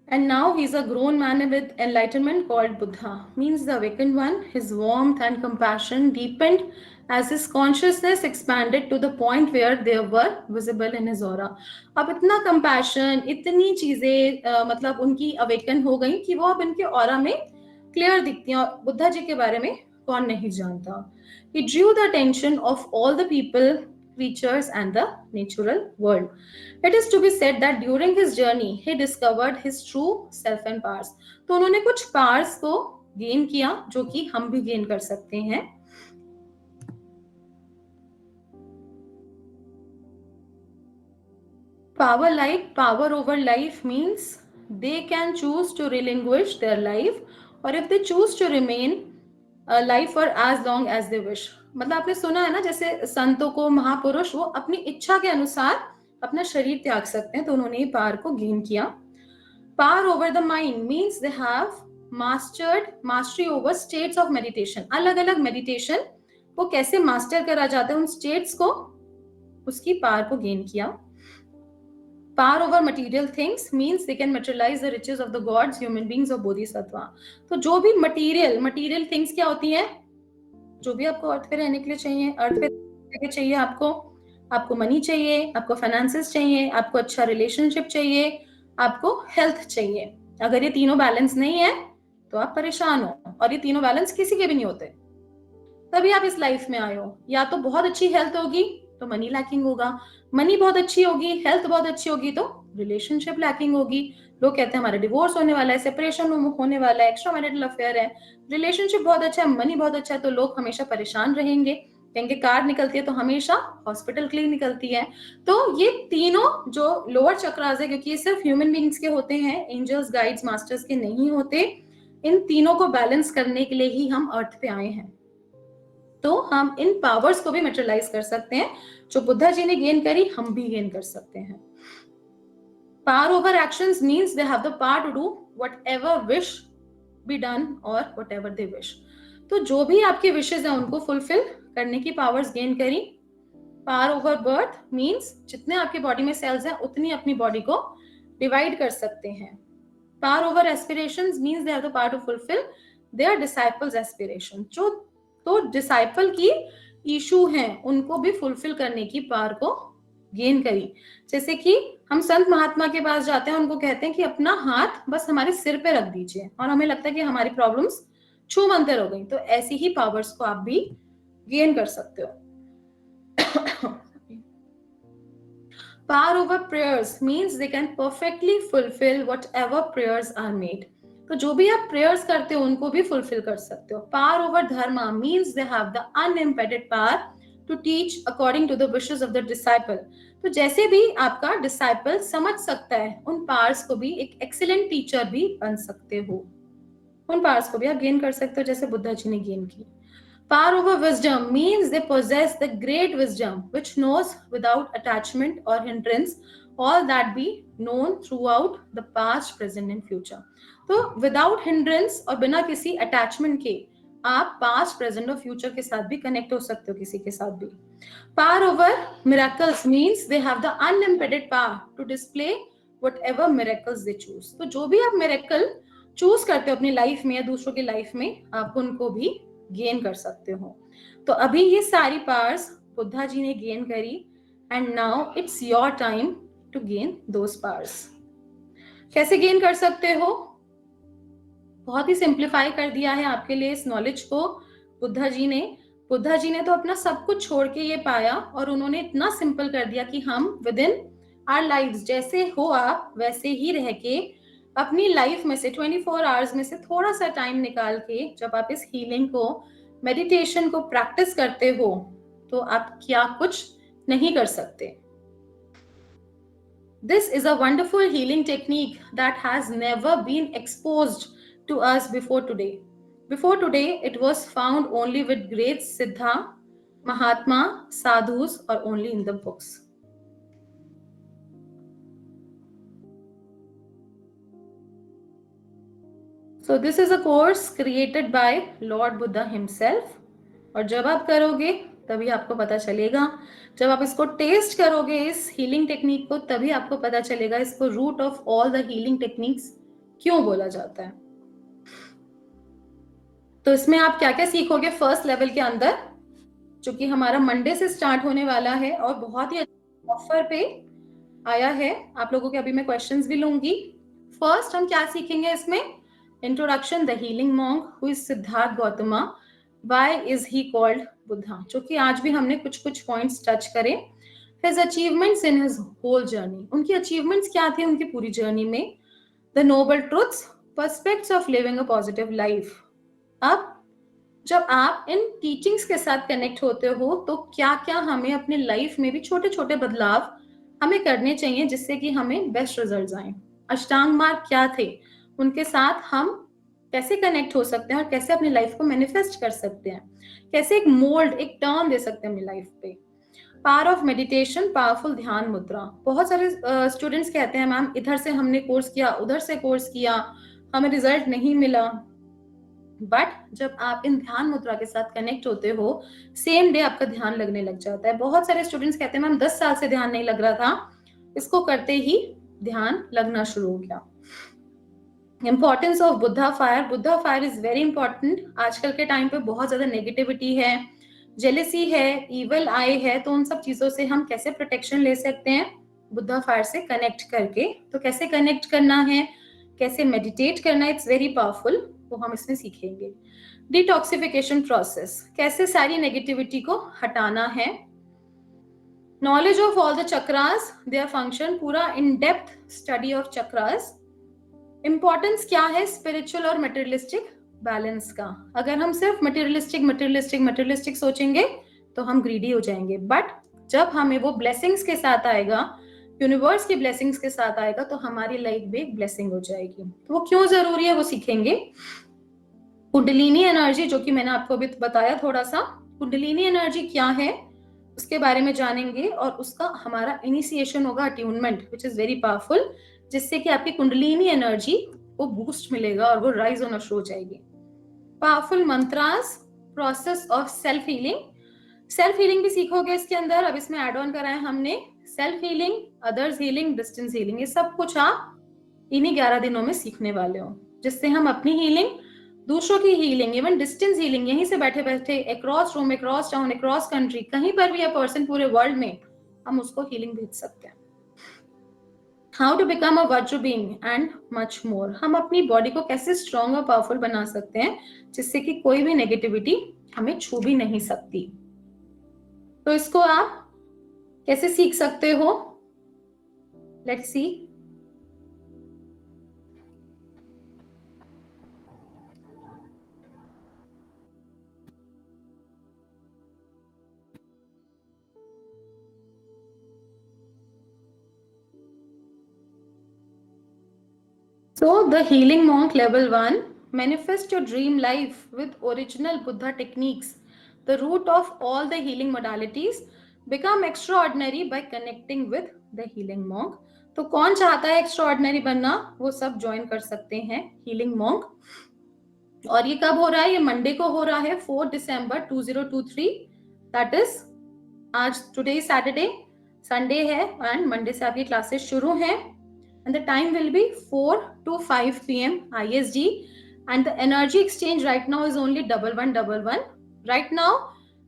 And now he is a grown man with enlightenment called Buddha, means the awakened one. His warmth and compassion deepened as his consciousness expanded to the point where they were visible in his aura. अब इतना compassion, इतनी चीजें मतलब उनकी awaken हो गई कि वो अब इनके aura में clear दिखती हैं। और बुद्धा जी के बारे में कौन नहीं जानता। He drew the attention of all the people, creatures and the natural world. It is to be said that during his journey he discovered his true self and powers. तो उन्होंने कुछ powers को gain किया जो कि हम भी gain कर सकते हैं। Power over life means they can choose to relinquish their life, or if they choose to remain life for as long as they wish. मतलब आपने सुना है ना, जैसे संतों को, महापुरुष, वो अपनी इच्छा के अनुसार अपना शरीर त्याग सकते हैं, तो उन्होंने ये पावर को गेन किया। Power over the mind means they have mastery over states of meditation. अलग अलग मेडिटेशन वो कैसे मास्टर करा जाता है, उन स्टेट्स को, उसकी पावर को गेन किया। Power over material things means they can materialise the riches of the gods, human beings और बोधिसत्वा। तो जो भी मटेरियल थिंग्स क्या होती हैं, जो भी आपको अर्थ पे रहने के लिए चाहिए, अर्थ पे चाहिए, आपको मनी चाहिए, आपको फाइनेंसेस चाहिए, आपको अच्छा रिलेशनशिप चाहिए, आपको हेल्थ चाहिए। अगर ये तीनों बैलेंस नहीं है तो आप परेशान हो, और ये तीनों बैलेंस किसी के भी नहीं होते, तभी आप इस लाइफ में आए हो। या तो बहुत अच्छी हेल्थ होगी तो मनी लैकिंग होगा, मनी बहुत अच्छी होगी, हेल्थ बहुत अच्छी होगी तो रिलेशनशिप लैकिंग होगी। लोग कहते हैं हमारा डिवोर्स होने वाला है, सेपरेशन होने वाला है, एक्स्ट्रा मैरिटल अफेयर है, रिलेशनशिप बहुत अच्छा है, मनी बहुत अच्छा है, तो लोग हमेशा परेशान रहेंगे। कहेंगे कार निकलती है तो हमेशा हॉस्पिटल के लिए निकलती है। तो ये तीनों जो लोअर चक्रास है, क्योंकि ये सिर्फ ह्यूमन बीइंग्स के होते हैं, एंजल्स, गाइड्स, मास्टर्स के नहीं होते, इन तीनों को बैलेंस करने के लिए ही हम अर्थ पे आए हैं। तो हम इन पावर्स को भी मैटेरियलाइज कर सकते हैं, जो बुद्धा जी ने गेन करी, हम भी गेन कर सकते हैं। Power over actions means they have the power to do whatever wish be done or whatever they wish. तो जो भी आपकी विशेस हैं उनको फुलफिल करने की पावर्स गेन करी। पावर ओवर बर्थ मींस जितने आपके बॉडी में सेल्स हैं उतनी अपनी बॉडी को डिवाइड कर सकते हैं। Power over aspirations means they have the power to fulfil their disciples aspiration. जो तो डिसाइपल की इशू हैं उनको भी फुलफिल करने की पावर को गेन करी। जैसे कि हम संत महात्मा के पास जाते हैं, उनको कहते हैं कि अपना हाथ बस हमारे सिर पे रख दीजिए, और हमें लगता है कि हमारी प्रॉब्लम्स छूमंतर हो गई। तो ऐसी ही पावर्स को आप भी गेन कर सकते हो। Power over prayers means they can perfectly fulfil whatever prayers are made. तो जो भी आप प्रेयर्स करते हो उनको भी फुलफिल कर सकते हो। Power over dharma means they have the unimpeded power to teach according to the wishes of the disciple. तो जैसे भी आपका डिसाइपल समझ सकता है, उन पावर्स को भी एक एक्सीलेंट टीचर भी बन सकते हो, उन पावर्स को भी आप गेन कर सकते हो जैसे बुद्धा जी ने गेन की। Power over wisdom means they possess the great wisdom which knows without attachment or hindrance all that be known throughout the past, present and future. तो without hindrance और बिना किसी attachment के आप past, present और future के साथ भी connect हो सकते हो, किसी के साथ भी. Power over miracles means they have the unimpeded power to display whatever miracles they choose. तो जो भी आप miracle चूज करते हो अपनी लाइफ में या दूसरों की लाइफ में, आप उनको भी गेन कर सकते हो. तो अभी ये सारी पावर्स बुद्धा जी ने गेन करी and now it's your time to gain those powers. कैसे गेन कर सकते हो? बहुत ही सिंप्लीफाई कर दिया है आपके लिए इस नॉलेज को बुद्धा जी ने. बुद्धा जी ने तो अपना सब कुछ छोड़ के ये पाया और उन्होंने इतना सिंपल कर दिया कि हम विद इन आवर लाइव्स जैसे हो आप वैसे ही रह के अपनी लाइफ में से 24 आवर्स में से थोड़ा सा टाइम निकाल के जब आप इस हीलिंग को, मेडिटेशन को प्रैक्टिस करते हो तो आप क्या कुछ नहीं कर सकते. This is a wonderful healing technique that has never been exposed to us before today. Before today, it was found only with great Siddha, Mahatma, Sadhus or only in the books. So this is a course created by Lord Buddha himself. और जब आप करोगे तभी आपको पता चलेगा, जब आप इसको टेस्ट करोगे इस हीलिंग टेक्निक को तभी आपको पता चलेगा इसको root of all the healing techniques क्यों बोला जाता है. तो इसमें आप क्या क्या सीखोगे फर्स्ट लेवल के अंदर, जो कि हमारा मंडे से स्टार्ट होने वाला है और बहुत ही ऑफर पे आया है आप लोगों के. अभी मैं क्वेश्चंस भी लूंगी. फर्स्ट हम क्या सीखेंगे इसमें? Introduction the healing monk who is Siddhartha Gautama, why is he called Buddha, जो कि आज भी हमने कुछ कुछ पॉइंट्स टच करे. His achievements in his whole journey, उनकी अचीवमेंट्स क्या थे उनकी पूरी जर्नी में. The noble truths, perspectives of living a positive life. अब जब आप इन टीचिंग्स के साथ कनेक्ट होते हो तो क्या क्या हमें अपने लाइफ में भी छोटे छोटे बदलाव हमें करने चाहिए जिससे कि हमें बेस्ट रिजल्ट्स आए. अष्टांग मार्ग क्या थे, उनके साथ हम कैसे कनेक्ट हो सकते हैं और कैसे अपनी लाइफ को मैनिफेस्ट कर सकते हैं, कैसे एक मोल्ड, एक टर्न दे सकते हैं अपनी लाइफ पे. पावर ऑफ मेडिटेशन, पावरफुल ध्यान मुद्रा. बहुत सारे स्टूडेंट्स कहते हैं मैम इधर से हमने कोर्स किया, उधर से कोर्स किया, हमें रिजल्ट नहीं मिला. बट जब आप इन ध्यान मुद्रा के साथ कनेक्ट होते हो सेम डे आपका ध्यान लगने लग जाता है. बहुत सारे स्टूडेंट्स कहते हैं मैम 10 साल से ध्यान नहीं लग रहा था, इसको करते ही ध्यान लगना शुरू हो गया. Importance of Buddha fire. Buddha fire is very important. आजकल के टाइम पे बहुत ज्यादा नेगेटिविटी है, जेलेसी है, इवल आई है, तो उन सब चीजों से हम कैसे प्रोटेक्शन ले सकते हैं बुद्धा फायर से कनेक्ट करके. तो कैसे कनेक्ट करना है, कैसे मेडिटेट करना है, इट्स वेरी पावरफुल, वो हम इसमें सीखेंगे. डिटॉक्सिफिकेशन प्रोसेस, कैसे सारी नेगेटिविटी को हटाना है. Knowledge of all the chakras, their function, पूरा in depth study of chakras. Importance क्या है स्पिरिचुअल और मटेरियलिस्टिक बैलेंस का. अगर हम सिर्फ मटेरियलिस्टिक सोचेंगे तो हम ग्रीडी हो जाएंगे. बट जब हमें वो ब्लेसिंग्स के साथ आएगा, यूनिवर्स की ब्लेसिंग्स के साथ आएगा, तो हमारी लाइफ भी एक ब्लेसिंग हो जाएगी. तो वो क्यों जरूरी है वो सीखेंगे. कुंडलिनी एनर्जी, जो कि मैंने आपको अभी बताया थोड़ा सा, कुंडलिनी एनर्जी क्या है उसके बारे में जानेंगे और उसका हमारा इनिशिएशन होगा attunement, which is very powerful, जिससे कि आपकी कुंडलिनी एनर्जी को बूस्ट मिलेगा और वो राइज होना शुरू हो जाएगी. Powerful mantras, process of self healing. Self healing भी सीखोगे इसके अंदर. अब इसमें एड ऑन करा है हमने self healing, others healing, distance healing. ये सब कुछ आप इन्हीं 11 दिनों में सीखने वाले हो, जिससे हम अपनी हीलिंग, दूसरों की हीलिंग, इवन डिस्टेंस हीलिंग, यहीं से बैठे बैठे across room, across town, across country, कहीं पर भी या पर्सन पूरे वर्ल्ड में हम उसको हीलिंग भेज सकते हैं. How to become a virtue being and much more. हम अपनी बॉडी को कैसे स्ट्रॉन्ग और पावरफुल बना सकते हैं जिससे कि कोई भी नेगेटिविटी हमें छू भी नहीं सकती. तो इसको आप कैसे सीख सकते हो, let's see. So the healing monk level 1, manifest your dream life with original Buddha techniques The root of all the healing modalities become extraordinary by connecting with the healing monk. तो कौन चाहता है एक्स्ट्राऑर्डिनरी बनना, वो सब ज्वाइन कर सकते हैं हीलिंग मॉन्क। और ये कब हो रहा है? ये मंडे को हो रहा है 4 दिसंबर 2023। दैट इज आज टुडे सैटरडे, संडे है एंड मंडे से आपकी क्लासेस शुरू हैं and the time will be 4 to 5 PM IST and the energy exchange right now is only 1111 right now।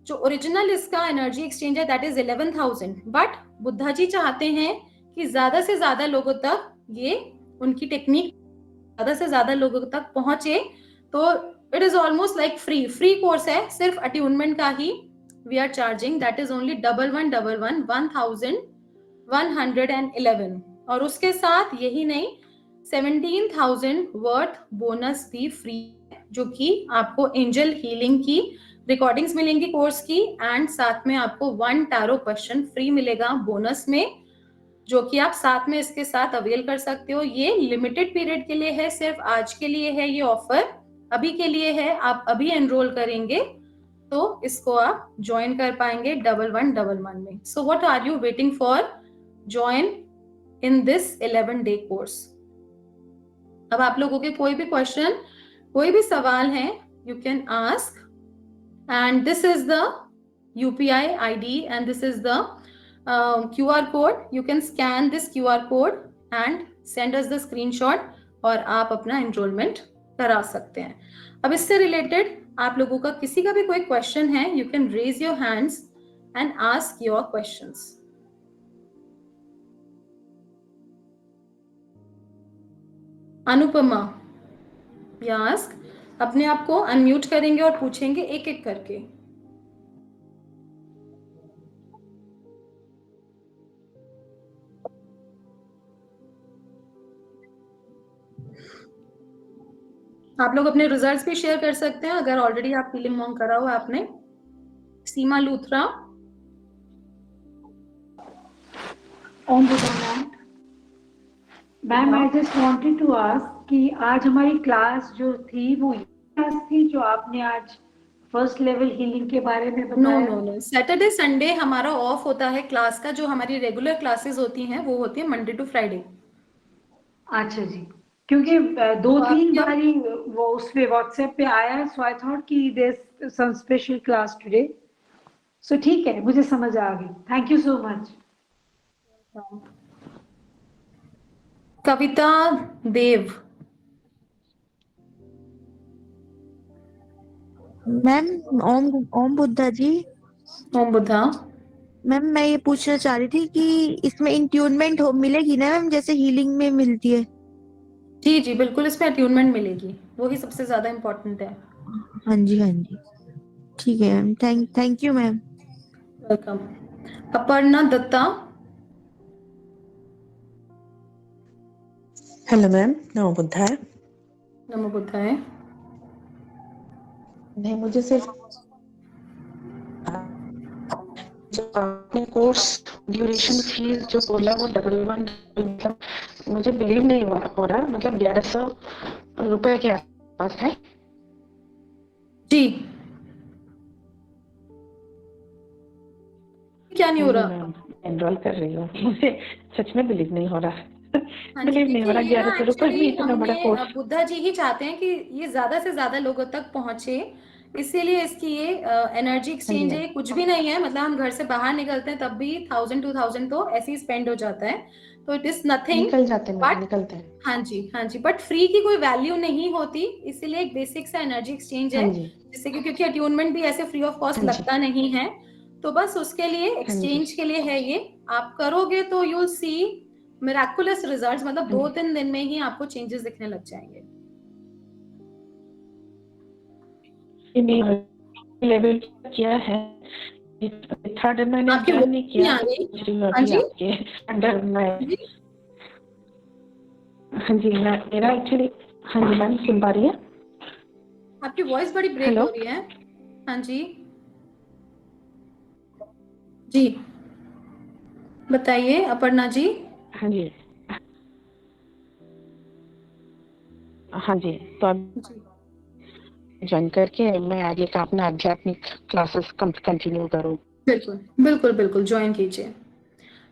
जो ओरिजिनल इसका एनर्जी एक्सचेंज है that is 11,000, but Buddha ji चाहते हैं कि ज्यादा से ज्यादा लोगों तक ये उनकी टेक्निक ज्यादा से ज्यादा लोगों तक पहुंचे। तो it is almost like free course है, सिर्फ अट्यूनमेंट का ही we are charging, that is only 1111 और उसके साथ यही नहीं 17,000 वर्थ बोनस भी फ्री है, जो कि आपको एंजल हीलिंग की रिकॉर्डिंग्स मिलेंगी कोर्स की एंड साथ में आपको 1 टैरो क्वेश्चन फ्री मिलेगा बोनस में, जो कि आप साथ में इसके साथ अवेल कर सकते हो। ये लिमिटेड पीरियड के लिए है, सिर्फ आज के लिए है, ये ऑफर अभी के लिए है। आप अभी एनरोल करेंगे तो इसको आप ज्वाइन कर पाएंगे 1111 में। So what are you waiting for? Join in this 11-day course. अब आप लोगों के कोई भी क्वेश्चन, कोई भी सवाल है, you can ask and this is the UPI ID and this is the QR code। you can scan this QR code and send us the screenshot और आप अपना enrollment करा सकते हैं। अब इससे रिलेटेड आप लोगों का किसी का भी कोई क्वेश्चन है, you can raise your hands and ask your questions। Anupama, you ask। अपने आप को अनम्यूट करेंगे और पूछेंगे एक एक करके। आप लोग अपने रिजल्ट्स भी शेयर कर सकते हैं अगर ऑलरेडी आप हीलिंग मॉन्क करा हुआ आपने। Seema Luthra. Om Buddha ma'am, I just wanted to ask कि आज हमारी क्लास जो थी वो क्लास थी जो आपने आज फर्स्ट लेवल हीलिंग के बारे में बताया? नो, सैटरडे संडे हमारा ऑफ होता है क्लास का। जो हमारी रेगुलर क्लासेस होती हैं वो होती है मंडे टू फ्राइडे। अच्छा जी, क्योंकि 2-3 बारी वो उस पे व्हाट्सएप पे आया, सो आई थॉट कि there some special class today. So ठीक है, मुझे समझ आ गई। Thank you so much. Kavita Dev. Ma'am Om Buddha ji. Om Buddha ma'am, मैं ये पूछना चाह रही थी कि इसमें इंट्यूनमेंट मिलेगी ना मैम, जैसे हीलिंग में मिलती है? जी जी बिल्कुल, इसमें अट्यूनमेंट मिलेगी, वो ही सबसे ज्यादा इम्पोर्टेंट है। हाँ जी ठीक है ma'am. Thank you ma'am. Welcome. Aparna Dutta. Hello ma'am, नमो बुद्धाय। नमो बुद्धाय। नहीं, मुझे सिर्फ जो आपने कोर्स ड्यूरेशन फीस जो बोला वो 1111, मतलब मुझे बिलीव नहीं हो रहा, मतलब 1100 रुपए के आसपास है जी। क्या नहीं हो रहा? एनरोल कर रही हूँ, मुझे सच में बिलीव नहीं हो रहा। बिलीव नहीं हो रहा, 1100 रुपए में इतना बड़ा कोर्स। बुद्धा जी ही चाहते हैं कि ये ज्यादा से ज्यादा लोगों तक पहुंचे, इसीलिए इसकी ये एनर्जी एक्सचेंज है, कुछ भी नहीं है। मतलब हम घर से बाहर निकलते हैं तब भी 1000-2000 तो ऐसे ही स्पेंड हो जाता है, तो इट इज नथिंग। निकलते हैं। हाँ जी, बट फ्री की कोई वैल्यू नहीं होती, इसीलिए एक बेसिक सा एनर्जी एक्सचेंज है, जिससे कि क्योंकि अट्यूनमेंट भी ऐसे फ्री ऑफ कॉस्ट लगता नहीं है, तो बस उसके लिए एक्सचेंज के लिए है ये। आप करोगे तो you will see miraculous results, मतलब 2-3 दिन में ही आपको चेंजेस दिखने लग जाएंगे। लेवल किया है, थर्ड मैंने ज्वाइन नहीं किया। आपके अंडर में। हाँ जी, मेरा एक्चुअली। हाँ जी मैम, सुन पा रही है? आपकी वॉइस बड़ी ब्रेक हो रही है। हाँ जी बताइए अपर्णा जी। हाँ जी तो ज्वाइन करके मैं आगे का अपना आध्यात्मिक क्लासेस कंटिन्यू करूँ। बिल्कुल बिल्कुल बिल्कुल ज्वाइन कीजिए।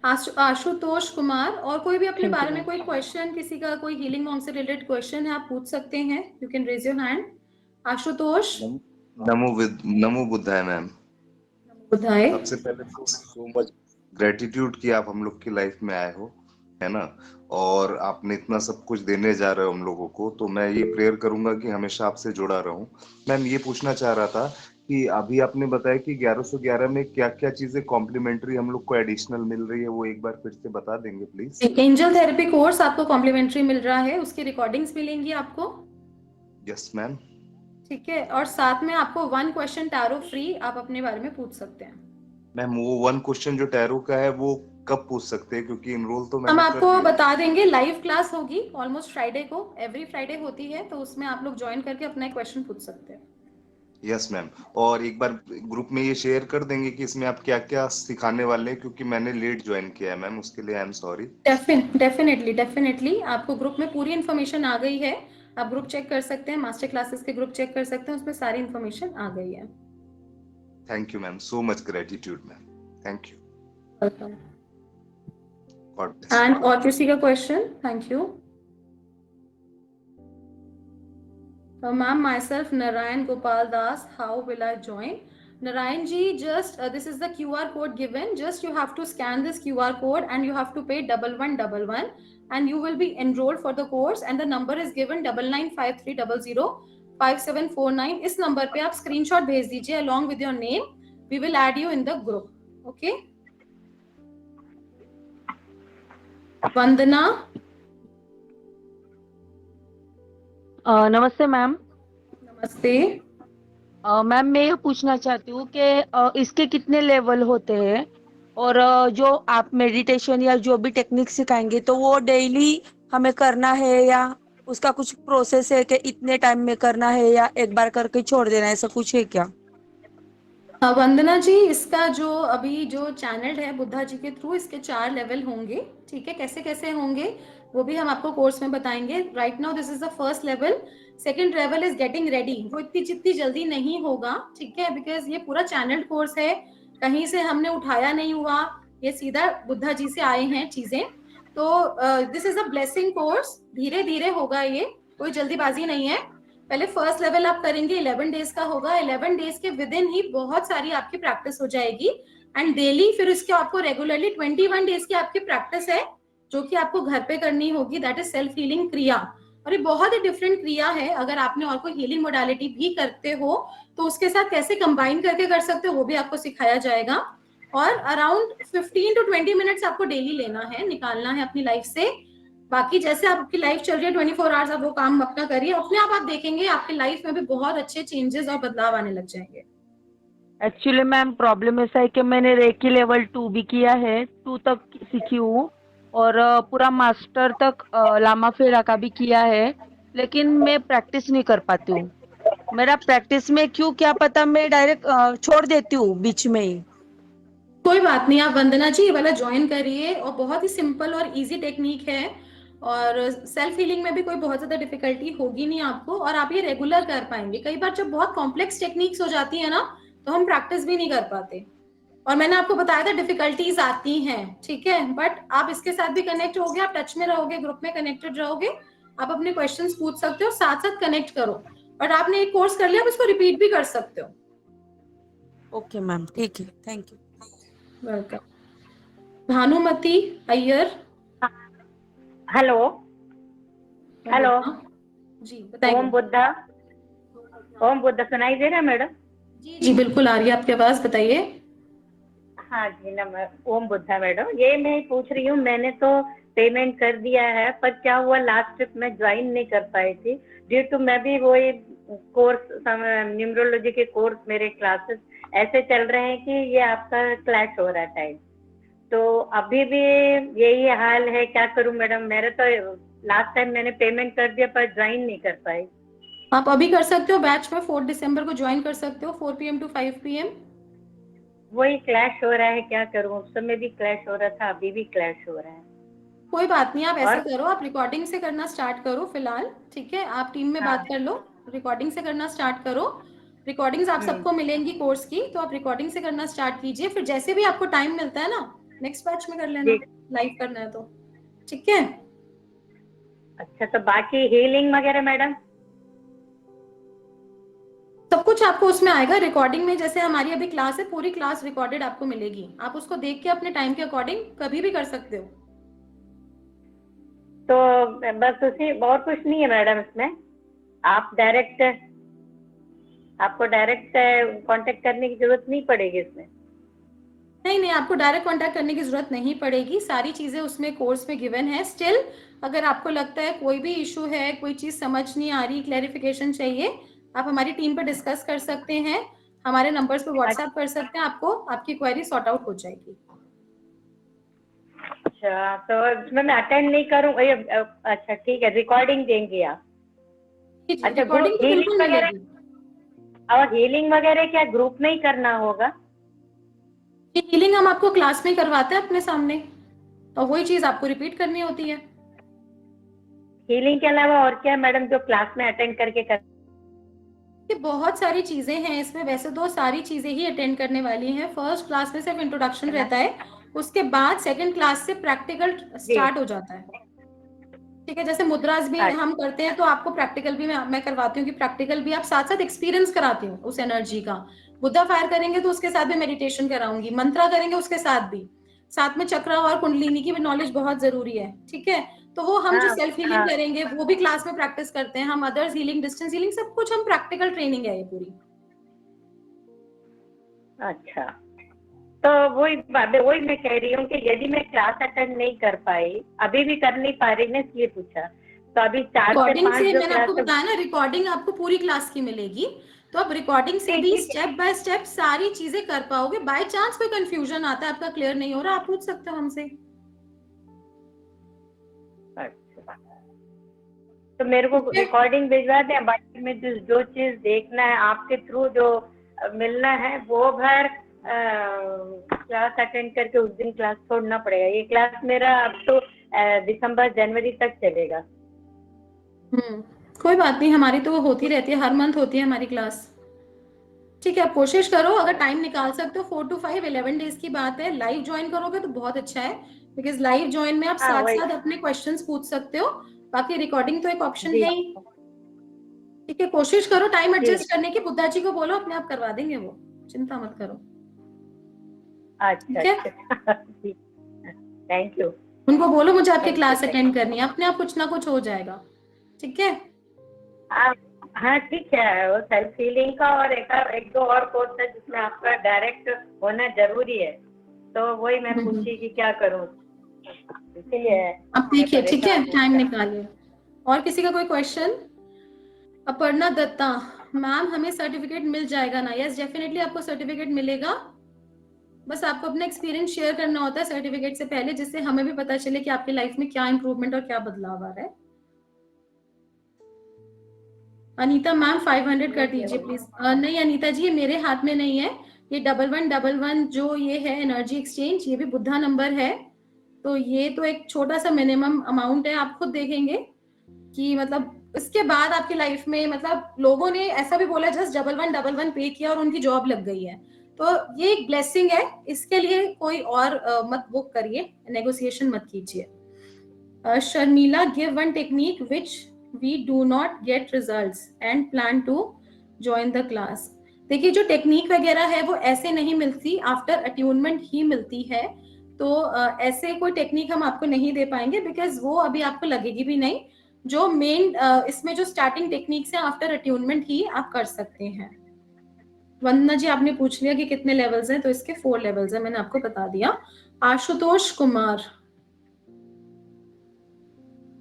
आशुतोष कुमार, और कोई भी अपने Thank you, बारे में ma'am. कोई क्वेश्चन, किसी का कोई हीलिंग मॉन्क से रिलेटेड क्वेश्चन है, आप पूछ सकते हैं। You can raise your hand. Ashutosh. नमो बुद्धाय मैम। बुधाए। सबसे पहले तो सो मच ग्रेटिट्यूड कि आप हम लोग की लाइफ में आए हो, है ना, और आपने इतना सब कुछ देने जा रहे हो हम लोगों को, तो मैं ये प्रेयर करूंगा कि हमेशा आपसे जुड़ा रहूं। मैम ये पूछना चाह रहा था कि अभी आपने बताया कि 1111 में क्या क्या चीजें कॉम्प्लीमेंट्री हम लोग को एडिशनल मिल रही है, वो एक बार फिर से बता देंगे प्लीज। एंजल थेरेपी कोर्स आपको कॉम्प्लीमेंट्री मिल रहा है, उसकी रिकॉर्डिंग्स मिलेंगी आपको। Yes ma'am. ठीक है, और साथ में आपको 1 क्वेश्चन टैरो फ्री आप अपने बारे में पूछ सकते हैं। मैम वो 1 क्वेश्चन जो टैरो का है वो कब पूछ सकते हैं, क्योंकि इनरोल तो हम मैंने कर आपको दिया। बता देंगे, लाइव क्लास होगी ऑलमोस्ट फ्राइडे को, एवरी फ्राइडे होती है, तो उसमें आप लोग ज्वाइन करके अपना क्वेश्चन पूछ सकते हैं। यस मैम, और एक बार ग्रुप में ये शेयर कर देंगे कि इसमें आप क्या क्या सिखाने वाले हैं, क्योंकि मैंने लेट ज्वाइन किया है मैम, उसके लिए आई एम सॉरी। डेफिनेटली आपको ग्रुप में पूरी इन्फॉर्मेशन आ गई है। आप ग्रुप चेक कर सकते हैं, मास्टर क्लासेस के ग्रुप चेक कर सकते हैं, उसमें सारी इन्फॉर्मेशन आ गई है। Thank you ma'am, so much gratitude ma'am, thank you. Welcome. God bless you. And और किसी का question? Thank you ma'am. myself Narayan Gopal Das, how will I join? Narayan ji, just this is the QR code given, just you have to scan this QR code and you have to pay 1111 and you will be enrolled for the course, and the number is given 9953005749। इस नंबर पे आप स्क्रीनशॉट भेज दीजिए along with your name, we will add you in the group, okay? वंदना। नमस्ते मैम। नमस्ते मैम, मैं ये पूछना चाहती हूँ कि इसके कितने लेवल होते हैं, और जो आप मेडिटेशन या जो भी टेक्निक सिखाएंगे तो वो डेली हमें करना है, या उसका कुछ प्रोसेस है कि इतने टाइम में करना है या एक बार करके छोड़ देना है, ऐसा कुछ है क्या? वंदना जी, इसका जो अभी जो चैनल है बुद्धा जी के थ्रू, इसके 4 लेवल होंगे। ठीक है, कैसे कैसे होंगे वो भी हम आपको कोर्स में बताएंगे। Right now this is the first level. Second level is getting ready, वो जितनी जल्दी नहीं होगा, ठीक है, बिकॉज ये पूरा चैनल कोर्स है, कहीं से हमने उठाया नहीं हुआ, ये सीधा बुद्धा जी से आए हैं चीजें। तो this is a blessing course, धीरे धीरे होगा, ये कोई जल्दीबाजी नहीं है। पहले फर्स्ट लेवल आप करेंगे, 11 डेज का होगा। 11 डेज के विद इन ही बहुत सारी आपकी प्रैक्टिस हो जाएगी, एंड डेली फिर इसके आपको रेगुलरली 21 डेज की आपकी प्रैक्टिस है जो कि आपको घर पे करनी होगी। दैट इज सेल्फ हीलिंग क्रिया, और ये बहुत ही डिफरेंट क्रिया है। अगर आपने और कोई हीलिंग मोडालिटी भी करते हो तो उसके साथ कैसे कंबाइन करके कर सकते हो वो भी आपको सिखाया जाएगा। और अराउंड 15 to 20 मिनट्स आपको डेली लेना है, निकालना है अपनी लाइफ से। बाकी जैसे आपकी लाइफ चल रही है 24 आवर्स, आप वो काम अपना करिए, अपने आप देखेंगे आपकी लाइफ में भी बहुत अच्छे चेंजेस और बदलाव आने लग जाएंगे। एक्चुअली मैम, प्रॉब्लम ऐसा है कि मैंने रेकी लेवल 2 भी किया है, 2 तक सीखी हूँ, और पूरा मास्टर तक लामा फेरा का भी किया है, लेकिन मैं प्रैक्टिस नहीं कर पाती हूँ। मेरा प्रैक्टिस में क्यों क्या पता, मैं डायरेक्ट छोड़ देती हूँ बीच में ही। कोई बात नहीं, आप वंदना जी ये वाला ज्वाइन करिए, और बहुत ही सिंपल और इजी टेक्निक है, और सेल्फ हीलिंग में भी कोई बहुत ज्यादा डिफिकल्टी होगी नहीं आपको, और आप ये रेगुलर कर पाएंगे। कई बार जब बहुत कॉम्प्लेक्स टेक्निक्स हो जाती है ना, तो हम प्रैक्टिस भी नहीं कर पाते, और मैंने आपको बताया था डिफिकल्टीज आती हैं, ठीक है, बट आप इसके साथ भी कनेक्ट होगे, आप टच में रहोगे, ग्रुप में कनेक्टेड रहोगे, आप अपने क्वेश्चंस पूछ सकते हो, साथ साथ कनेक्ट करो। बट आपने एक कोर्स कर लिया, आप इसको रिपीट भी कर सकते हो। ओके मैम, ठीक है, thank you. Welcome. Bhanumati Iyer. Hello hello जी बताइए। ओम बुद्धा सुनाई दे रहा है मैडम? जी जी बिल्कुल आ रही है आपकी आवाज, बताइए। हाँ जी, ओम बुद्धा मैडम, ये मैं पूछ रही हूँ, मैंने तो पेमेंट कर दिया है, पर क्या हुआ लास्ट ट्रिप में ज्वाइन नहीं कर पाई थी ड्यू टू मैं भी वही कोर्स, न्यूमरोलॉजी के कोर्स, मेरे क्लासेस ऐसे चल रहे हैं कि ये आपका क्लैश हो रहा है टाइम, तो अभी भी यही हाल है, क्या करूं मैडम? मेरे तो लास्ट टाइम मैंने पेमेंट कर दिया पर ज्वाइन नहीं कर पाई। आप अभी कर सकते हो, बैच में 4 दिसंबर को ज्वाइन कर सकते हो, 4 PM to 5 PM। वही क्लैश हो रहा है, क्या करूं? उस समय भी क्लैश हो रहा था, अभी भी क्लैश हो रहा है। कोई बात नहीं, आप ऐसा करो, आप रिकॉर्डिंग से करना स्टार्ट करो फिलहाल, ठीक है, आप टीम में बात कर लो, रिकॉर्डिंग से करना स्टार्ट करो। रिकॉर्डिंग्स आप सबको मिलेंगी कोर्स की, तो आप रिकॉर्डिंग से करना स्टार्ट कीजिए। फिर जैसे भी आपको टाइम मिलता है ना, नेक्स्ट बैच में कर लेना, लाइव करना है तो। ठीक है। अच्छा, तो बाकी हीलिंग वगैरह मैडम? सब कुछ आपको उसमें आएगा रिकॉर्डिंग में। जैसे हमारी अभी क्लास है, पूरी क्लास रिकॉर्डेड आपको मिलेगी, आप उसको देख के अपने टाइम के अकॉर्डिंग कभी भी कर सकते हो। तो बस उसी, और कुछ नहीं है मैडम इसमें? आपको डायरेक्ट कांटेक्ट करने की जरूरत नहीं पड़ेगी इसमें? नहीं, आपको डायरेक्ट कांटेक्ट करने की जरूरत नहीं पड़ेगी, सारी चीजें उसमें कोर्स में गिवन है। स्टिल अगर आपको लगता है कोई भी इशू है, कोई चीज समझ नहीं आ रही, क्लैरिफिकेशन चाहिए, आप हमारी टीम पे डिस्कस कर सकते हैं, हमारे नंबर्स पे व्हाट्सएप कर सकते हैं, आपको आपकी क्वेरी सॉर्ट आउट हो जाएगी। अच्छा, तो इसमें मैं अटेंड नहीं करूँ? अच्छा ठीक है, रिकॉर्डिंग देंगे आप? अच्छा, रिकॉर्डिंग तो बिल्कुल मिलेगी। और हीलिंग वगैरह क्या ग्रुप में ही करना होगा? ये हीलिंग हम आपको क्लास में करवाते हैं अपने सामने, और वही चीज आपको रिपीट करनी होती है। हीलिंग के अलावा और क्या मैडम जो क्लास में अटेंड करके कर? ये बहुत सारी चीजें हैं इसमें, वैसे तो सारी चीजें ही अटेंड करने वाली हैं। फर्स्ट क्लास में सिर्फ इंट्रोडक्शन रहता है, उसके बाद सेकंड क्लास से प्रैक्टिकल स्टार्ट हो जाता है। ठीक है, जैसे मुद्रास भी हम करते हैं, तो आपको प्रैक्टिकल भी मैं करवाती हूँ कि प्रैक्टिकल भी आप साथ साथ एक्सपीरियंस कराती हूँ उस एनर्जी का। बुद्धा फायर करेंगे तो उसके साथ भी मेडिटेशन कराऊंगी, मंत्रा करेंगे उसके साथ भी, साथ में चक्रा और कुंडलिनी की भी नॉलेज बहुत जरूरी है। ठीक है, तो वो हम जो सेल्फ हीलिंग करेंगे वो भी क्लास में प्रैक्टिस करते हैं हम, अदर्स हीलिंग, डिस्टेंस हीलिंग, सब कुछ हम प्रैक्टिकल ट्रेनिंग है ये पूरी। अच्छा, तो वही मैं कह रही हूँ कि यदि मैं क्लास अटेंड नहीं कर पाई, अभी भी कर नहीं पा रही ना, इसलिए पूछा। तो अभी 4 से 5 जो मैंने आपको बताया ना, रिकॉर्डिंग आपको पूरी क्लास की मिलेगी, तो आप रिकॉर्डिंग से भी स्टेप बाय स्टेप सारी चीजें कर पाओगे। बाय चांस कोई कंफ्यूजन आता है, आपका क्लियर नहीं हो रहा, आप पूछ सकते हो हमसे। अच्छा, तो मेरे को रिकॉर्डिंग भिजवा दें, बाकी में जो चीज देखना है आपके थ्रू, जो मिलना है वो भर क्लास अटेंड करके उस दिन क्लास छोड़ना पड़ेगा। ये क्लास मेरा अब तो दिसंबर जनवरी तक चलेगा। कोई बात नहीं, हमारी तो होती रहती है, हर मंथ होती है हमारी क्लास। ठीक है, आप कोशिश करो, अगर टाइम निकाल सकते हो 4 to 5 11 डेज की बात है। लाइव ज्वाइन करोगे तो बहुत अच्छा है, बिकॉज लाइव ज्वाइन में आप साथ साथ अपने क्वेश्चंस पूछ सकते हो, बाकी रिकॉर्डिंग तो एक ऑप्शन है ही। ठीक है, कोशिश करो टाइम एडजस्ट करने की, बुद्धा जी को बोलो अपने आप करवा देंगे वो, चिंता मत करो। अच्छा, थैंक यू। उनको बोलो मुझे आपकी क्लास अटेंड करनी है, अपने आप कुछ ना कुछ हो जाएगा। ठीक है, हाँ ठीक है। वो सेल्फ हीलिंग का और एक दो और कोर्स है जिसमें आपका डायरेक्ट होना जरूरी है, तो वही मैं पूछी कि क्या करूँ, इसीलिए। अब देखिए, ठीक है, टाइम निकालिए। और किसी का कोई क्वेश्चन? अपर्णा दत्ता मैम, हमें सर्टिफिकेट मिल जाएगा ना? यस, डेफिनेटली आपको सर्टिफिकेट मिलेगा, बस आपको अपना एक्सपीरियंस शेयर करना होता है सर्टिफिकेट से पहले, जिससे हमें भी पता चले कि आपकी लाइफ में क्या इंप्रूवमेंट और क्या बदलाव आ रहा है। अनीता मैम 500 कर दीजिए प्लीज। नहीं अनीता जी, ये मेरे हाथ में नहीं है, ये 1111 जो ये है एनर्जी एक्सचेंज, ये भी बुद्धा नंबर है, तो ये तो एक छोटा सा मिनिमम अमाउंट है। आप खुद देखेंगे कि मतलब इसके बाद आपकी लाइफ में, मतलब लोगों ने ऐसा भी बोला जस्ट 1111 पे किया और उनकी जॉब लग गई है, तो ये एक ब्लेसिंग है। इसके लिए कोई और मत बुक करिए, नेगोशिएशन मत कीजिए। Sharmila, give one technique which we do not get results and plan to join the class। देखिए, जो टेक्निक वगैरह है वो ऐसे नहीं मिलती, आफ्टर अट्यूनमेंट ही मिलती है, तो ऐसे कोई टेक्निक हम आपको नहीं दे पाएंगे, बिकॉज वो अभी आपको लगेगी भी नहीं। जो मेन इसमें जो स्टार्टिंग टेक्निक्स है आफ्टर अट्यूनमेंट ही आप कर सकते हैं। वंदना जी, आपने पूछ लिया कि कितने लेवल्स हैं, तो इसके 4 लेवल्स हैं, मैंने आपको बता दिया। आशुतोष कुमार,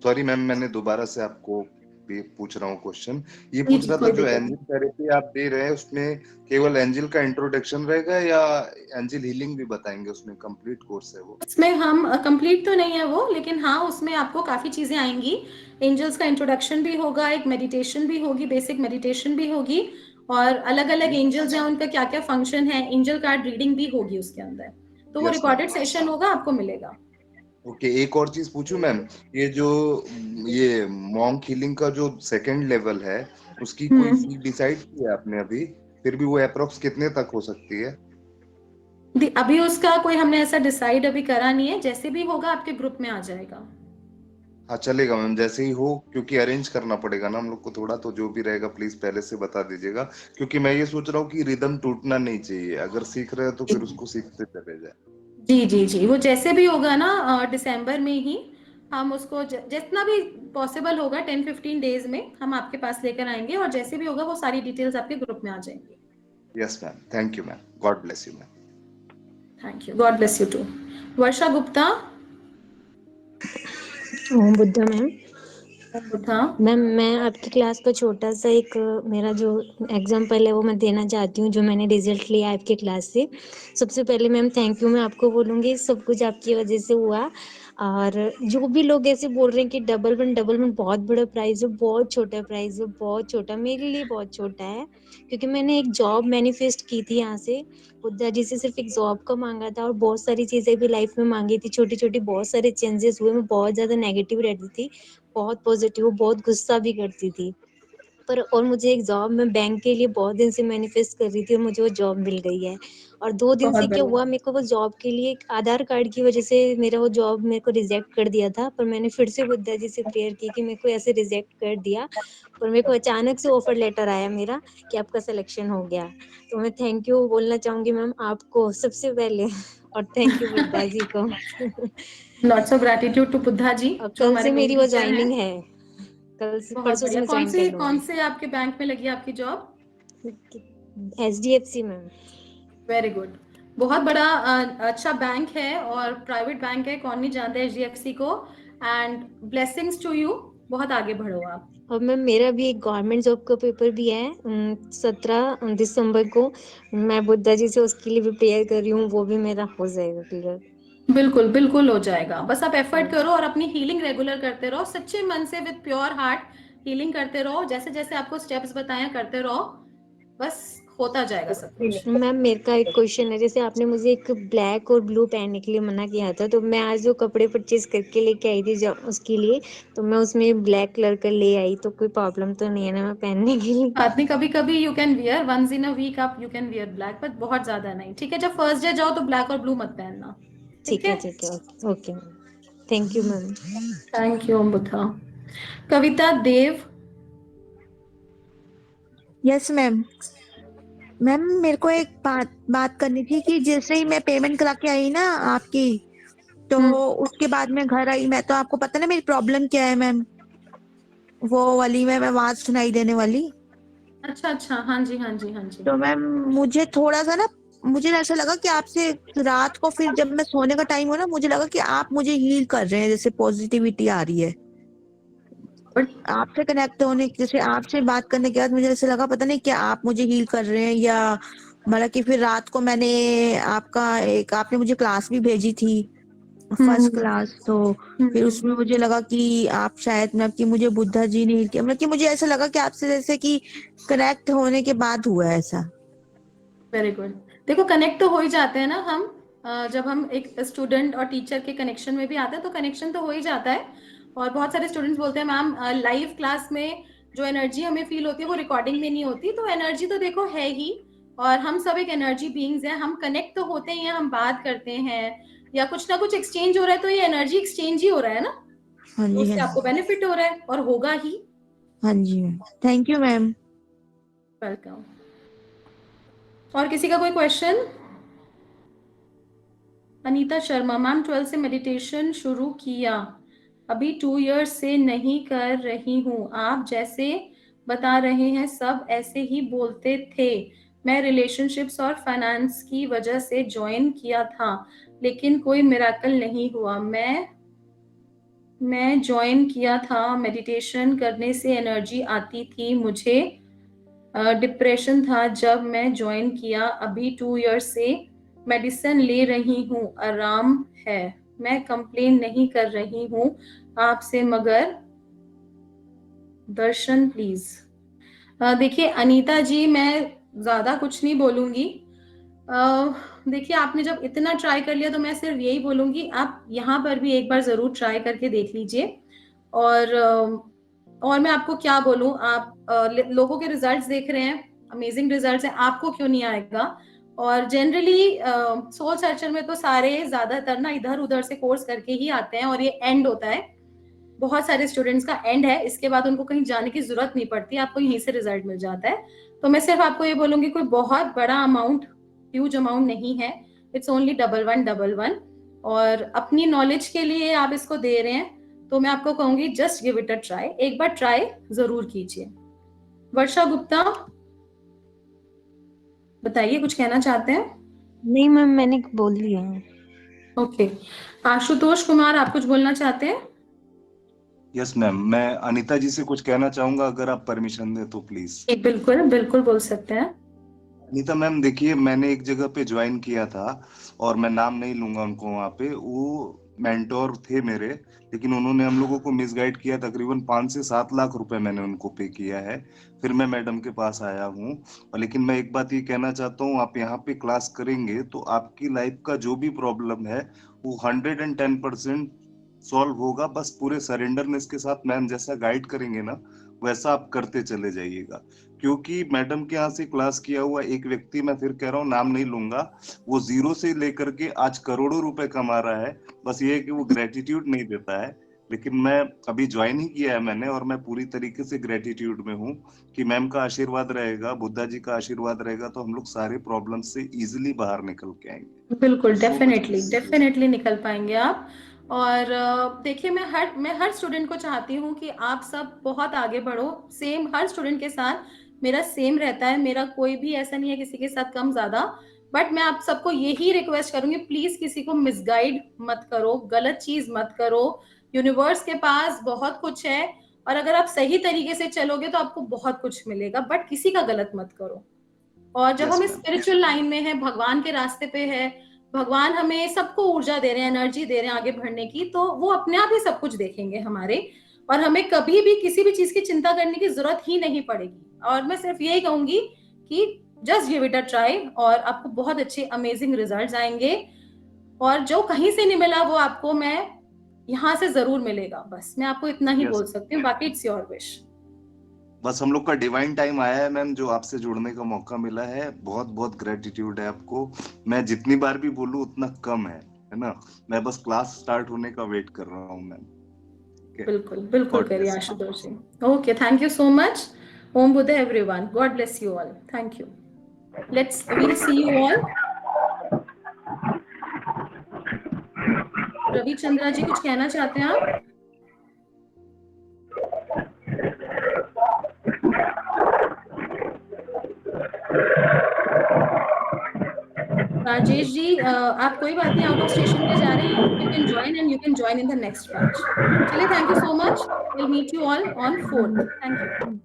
सॉरी मैम, मैंने दोबारा से आपको पूछ रहा हूँ क्वेश्चन। ये पूछ रहा था, जो एंजल थेरेपी आप दे रहे हैं उसमें केवल एंजल का इंट्रोडक्शन रहेगा या एंजल हीलिंग भी बताएंगे? उसमें कंप्लीट कोर्स है वो? इसमें हम कंप्लीट तो नहीं है वो, लेकिन हाँ उसमें आपको काफी चीजें आएंगी। एंजल्स का इंट्रोडक्शन भी होगा, एक मेडिटेशन भी होगी, बेसिक मेडिटेशन भी होगी, और अलग अलग एंजल्स हैं उनका क्या क्या फंक्शन है, एंजल कार्ड रीडिंग भी होगी उसके अंदर, तो वो रिकॉर्डेड सेशन होगा, आपको मिलेगा। ओके, एक और चीज पूछूं मैम, ये जो ये मॉन्क हीलिंग का जो सेकंड लेवल है, उसकी कोई फी डिसाइड की है आपने अभी? फिर भी वो अप्रोक्स कितने तक हो सकती है? अभी उसका कोई हमने ऐसा डिसाइड अभी करा नहीं है, जैसे भी होगा आपके ग्रुप में आ जाएगा। हाँ चलेगा मैम, जैसे ही हो, क्योंकि अरेंज करना पड़ेगा ना हम लोग को थोड़ा, तो जो भी रहेगा प्लीज पहले से बता दीजिएगा, क्योंकि मैं ये सोच रहा हूँ कि रिदम टूटना नहीं चाहिए, अगर सीख रहे हैं तो फिर उसको सीखते चले जाए। जी जी जी, वो जैसे भी होगा ना दिसंबर में ही हम उसको जितना भी पॉसिबल होगा 10-15 डेज में हम आपके पास लेकर आएंगे, और जैसे भी होगा वो सारी डिटेल्स आपके ग्रुप में आ जाएंगी। Yes ma'am, thank you ma'am, god bless you ma'am. Thank you, god bless you too. Varsha Gupta. Om Buddha ma'am. Buddha ma'am, मैं आपकी क्लास का छोटा सा एक मेरा जो एग्जाम्पल है वो मैं देना चाहती हूँ, जो मैंने रिजल्ट लिया आपकी क्लास से। सबसे पहले मैम थैंक यू मैं आपको बोलूँगी, सब कुछ आपकी वजह से हुआ। और जो भी लोग ऐसे बोल रहे हैं कि डबल वन बहुत बड़ा प्राइस है, बहुत छोटा प्राइस है, बहुत छोटा, मेरे लिए बहुत छोटा है, क्योंकि मैंने एक जॉब मैनिफेस्ट की थी यहाँ से बुद्धा जी से, सिर्फ एक जॉब का मांगा था और बहुत सारी चीजें भी लाइफ में मांगी थी, छोटी छोटी बहुत सारे चेंजेस हुए। मैं बहुत ज्यादा नेगेटिव रहती थी, बहुत पॉजिटिव, बहुत गुस्सा भी करती थी, पर और मुझे एक जॉब मैं बैंक के लिए बहुत दिन से मैनिफेस्ट कर रही थी और मुझे वो जॉब मिल गई है। और 2 दिन से क्या हुआ, मेरे को वो जॉब के लिए एक आधार कार्ड की वजह से मेरा वो जॉब मेरे को रिजेक्ट कर दिया था, पर मैंने फिर से बुद्धा जी से प्रेयर की कि मेरे को ऐसे रिजेक्ट कर दिया, पर मेरे को अचानक से ऑफर लेटर आया मेरा कि आपका सिलेक्शन हो गया। तो मैं थैंक यू बोलना चाहूंगी मैम आपको सबसे पहले, और थैंक यू बुद्धा जी को। Lots of gratitude to Buddha ji, और जो कल हमारे से मेरी वो टीचर हैं। ज्वाइनिंग है, कल से बहुत परसों से बढ़िया। मैं ज्वाइन कर कौन लूंगी। से आपके बैंक में लगी आपकी job? HDFC ma'am. Very good. बहुत बड़ा अच्छा बैंक है और प्राइवेट बैंक है, कौन नहीं जानता HDFC को। एंड ब्लेसिंग्स टू यू, बहुत आगे बढ़ो आप। और मैम मेरा भी एक गवर्नमेंट जॉब का पेपर भी है 17 दिसंबर को, मैं बुद्धा जी से उसके लिए भी प्रेयर कर रही हूँ, वो भी मेरा हो जाएगा क्लियर। बिल्कुल बिल्कुल हो जाएगा, बस आप एफर्ट करो और अपनी हीलिंग रेगुलर करते रहो, सच्चे मन से विद प्योर हार्ट हीलिंग करते रहो, जैसे जैसे आपको स्टेप्स बताए करते रहो, बस होता जाएगा सब कुछ। मैम मेरे का एक क्वेश्चन है, जैसे आपने मुझे एक ब्लैक और ब्लू पहनने के लिए मना किया था, तो मैं आज जो कपड़े परचेज करके लेके आई थी उसके लिए, तो मैं उसमें ब्लैक कलर का ले आई, तो कोई प्रॉब्लम तो नहीं है ना मैं पहनने के लिए? आदमी कभी कभी you can wear once in a week, आप you can wear black, but बहुत ज्यादा नहीं, ठीक है? जब फर्स्ट डे जाओ तो ब्लैक और ब्लू मत पहनना, ठीक है okay ma'am, thank you ma'am. Thank you Buddha. Kavita Dev. Yes ma'am. Ma'am मेरे को एक बात करनी थी कि जैसे ही मैं पेमेंट करा के आई ना आपकी, तो उसके बाद मैं घर आई, मैं तो आपको पता ना मेरी प्रॉब्लम क्या है मैम, वो वाली मैं आवाज सुनाई देने वाली। अच्छा अच्छा, हाँ जी हाँ जी हाँ जी। तो मैम मुझे थोड़ा सा ना, मुझे ऐसा लगा कि आपसे रात को फिर जब मैं सोने का टाइम हो ना, मुझे लगा कि आप मुझे हील कर रहे हैं, जैसे पॉजिटिविटी आ रही है आपसे कनेक्ट होने, जैसे आपसे बात करने के बाद मुझे ऐसा लगा पता नहीं क्या आप मुझे हील कर रहे हैं, या मतलब कि फिर रात को मैंने आपने मुझे क्लास भी भेजी थी, फर्स्ट क्लास, तो फिर उसमें मुझे लगा कि आप शायद मतलब कि मुझे बुद्धा जी ने हील किया, मतलब कि मुझे ऐसा लगा कि आपसे जैसे कि कनेक्ट होने के बाद हुआ है ऐसा। Very good. देखो कनेक्ट तो हो ही जाते हैं ना हम, जब हम एक स्टूडेंट और टीचर के कनेक्शन में भी आते हैं तो कनेक्शन तो हो ही जाता है। और बहुत सारे स्टूडेंट्स बोलते हैं मैम लाइव क्लास में जो एनर्जी हमें फील होती है वो रिकॉर्डिंग में नहीं होती, तो एनर्जी तो देखो है ही, और हम सब एक एनर्जी बीइंग्स हैं, हम कनेक्ट तो होते ही हैं, हम बात करते हैं या कुछ ना कुछ एक्सचेंज हो रहा है, तो ये एनर्जी एक्सचेंज ही हो रहा है ना, हाँ तो जी उससे आपको बेनिफिट हो रहा है और होगा ही। हाँ जी ma'am, thank you ma'am. Welcome. और किसी का कोई क्वेश्चन? अनीता शर्मा मैम 12 से मेडिटेशन शुरू किया, अभी 2 इयर्स से नहीं कर रही हूँ, आप जैसे बता रहे हैं सब ऐसे ही बोलते थे, मैं रिलेशनशिप्स और फाइनेंस की वजह से ज्वाइन किया था लेकिन कोई मिरेकल नहीं हुआ, मैं ज्वाइन किया था, मेडिटेशन करने से एनर्जी आती थी, मुझे डिप्रेशन था जब मैं ज्वाइन किया, अभी 2 इयर्स से मेडिसिन ले रही हूँ, आराम है, मैं कंप्लेन नहीं कर रही हूँ आपसे, मगर दर्शन प्लीज। देखिए अनीता जी, मैं ज्यादा कुछ नहीं बोलूंगी। देखिए आपने जब इतना ट्राई कर लिया तो मैं सिर्फ यही बोलूंगी, आप यहाँ पर भी एक बार जरूर ट्राई करके देख लीजिए, और मैं आपको क्या बोलूं, आप लोगों के रिजल्ट्स देख रहे हैं, अमेजिंग रिजल्ट्स हैं, आपको क्यों नहीं आएगा। और जनरली सोल सर्चर में तो सारे ज्यादातर ना इधर उधर से कोर्स करके ही आते हैं और ये एंड होता है, बहुत सारे स्टूडेंट्स का एंड है, इसके बाद उनको कहीं जाने की जरूरत नहीं पड़ती, आपको यहीं से रिजल्ट मिल जाता है। तो मैं सिर्फ आपको ये बोलूंगी कोई बहुत बड़ा अमाउंट, ह्यूज अमाउंट नहीं है, इट्स ओनली 1111। और अपनी नॉलेज के लिए आप इसको दे रहे हैं तो मैं आपको कहूंगी just give it a try, एक बार ट्राई जरूर कीजिए। वर्षा गुप्ता बताइए, कुछ कहना चाहते हैं? नहीं मैम, मैंने बोल दिया है। ओके, आशुतोष कुमार आप कुछ बोलना चाहते हैं? यस मैम, मैं अनीता जी से कुछ कहना चाहूंगा, अगर आप परमिशन दें तो प्लीज। बिल्कुल बिल्कुल बोल सकते हैं। अनीता मैम देखिए, मैंने एक जगह पे ज्वाइन किया था और मैं नाम नहीं लूंगा उनको, वहाँ पे वो मेंटोर थे मेरे, लेकिन उन्होंने हम लोगों को मिसगाइड किया। तकरीबन 5 से 7 लाख रुपए मैंने उनको पे किया है, फिर मैं मैडम के पास आया हूँ। और लेकिन मैं एक बात ये कहना चाहता हूँ, आप यहाँ पे क्लास करेंगे तो आपकी लाइफ का जो भी प्रॉब्लम है वो 110% सॉल्व होगा। बस पूरे सरेंडरनेस के साथ मैम जैसा गाइड करेंगे ना, वैसा आप करते चले जाइएगा। क्योंकि मैडम के यहाँ से क्लास किया हुआ एक व्यक्ति, मैं फिर कह रहा हूँ नाम नहीं लूंगा, वो 0 से लेकर के आज करोड़ों रुपए कमा रहा है। बस ये है कि वो ग्रेटिट्यूड नहीं देता है। लेकिन मैं अभी ज्वाइन ही किया है मैंने, और मैं पूरी तरीके से ग्रेटिट्यूड में हूँ कि मैम का आशीर्वाद रहेगा, बुद्धा जी का आशीर्वाद रहेगा, तो हम लोग सारे प्रॉब्लम से इजिली बाहर निकल के आएंगे। बिल्कुल, डेफिनेटली निकल पाएंगे आप। और देखिए, मैं हर स्टूडेंट को चाहती हूँ कि आप सब बहुत आगे बढ़ो। सेम हर स्टूडेंट के साथ मेरा सेम रहता है, मेरा कोई भी ऐसा नहीं है किसी के साथ कम ज्यादा। बट मैं आप सबको यही रिक्वेस्ट करूंगी, प्लीज किसी को मिसगाइड मत करो, गलत चीज मत करो। यूनिवर्स के पास बहुत कुछ है और अगर आप सही तरीके से चलोगे तो आपको बहुत कुछ मिलेगा, बट किसी का गलत मत करो। और जब हम स्पिरिचुअल लाइन में है, भगवान के रास्ते पे है, भगवान हमें सबको ऊर्जा दे रहे हैं, एनर्जी दे रहे हैं आगे बढ़ने की, तो वो अपने आप ही सब कुछ देखेंगे हमारे, और हमें कभी भी किसी भी चीज की चिंता करने की जरूरत ही नहीं पड़ेगी। और मैं सिर्फ यही कहूंगी कि just give it a try और आपको बहुत अच्छे अमेजिंग रिजल्ट्स आएंगे। और जो कहीं से नहीं मिला वो आपको मैं यहाँ से जरूर मिलेगा। बस मैं आपको इतना ही बोल सकती हूँ, बाकी इट्स योर विश। बस हम लोग का डिवाइन टाइम आया है मैम, जो आपसे जुड़ने का मौका मिला है। बहुत बहुत ग्रेटिट्यूड है आपको। मैं जितनी बार भी बोलूं उतना कम है ना। मैं बस क्लास स्टार्ट होने का वेट कर रहा हूं मैम। बिल्कुल बिल्कुल करिए Ashutosh ji. Okay, thank you so much. Om Buddha everyone, God bless you all, thank you. we'll see you all। Ravi Chandra ji कुछ कहना चाहते हैं आप? राजेश जी, आप कोई बात नहीं, आउट ऑफ स्टेशन पे जा रहे हैं, you can join and you can join in the next batch. चलिए, thank you so much, will meet you all on 4th। Thank you.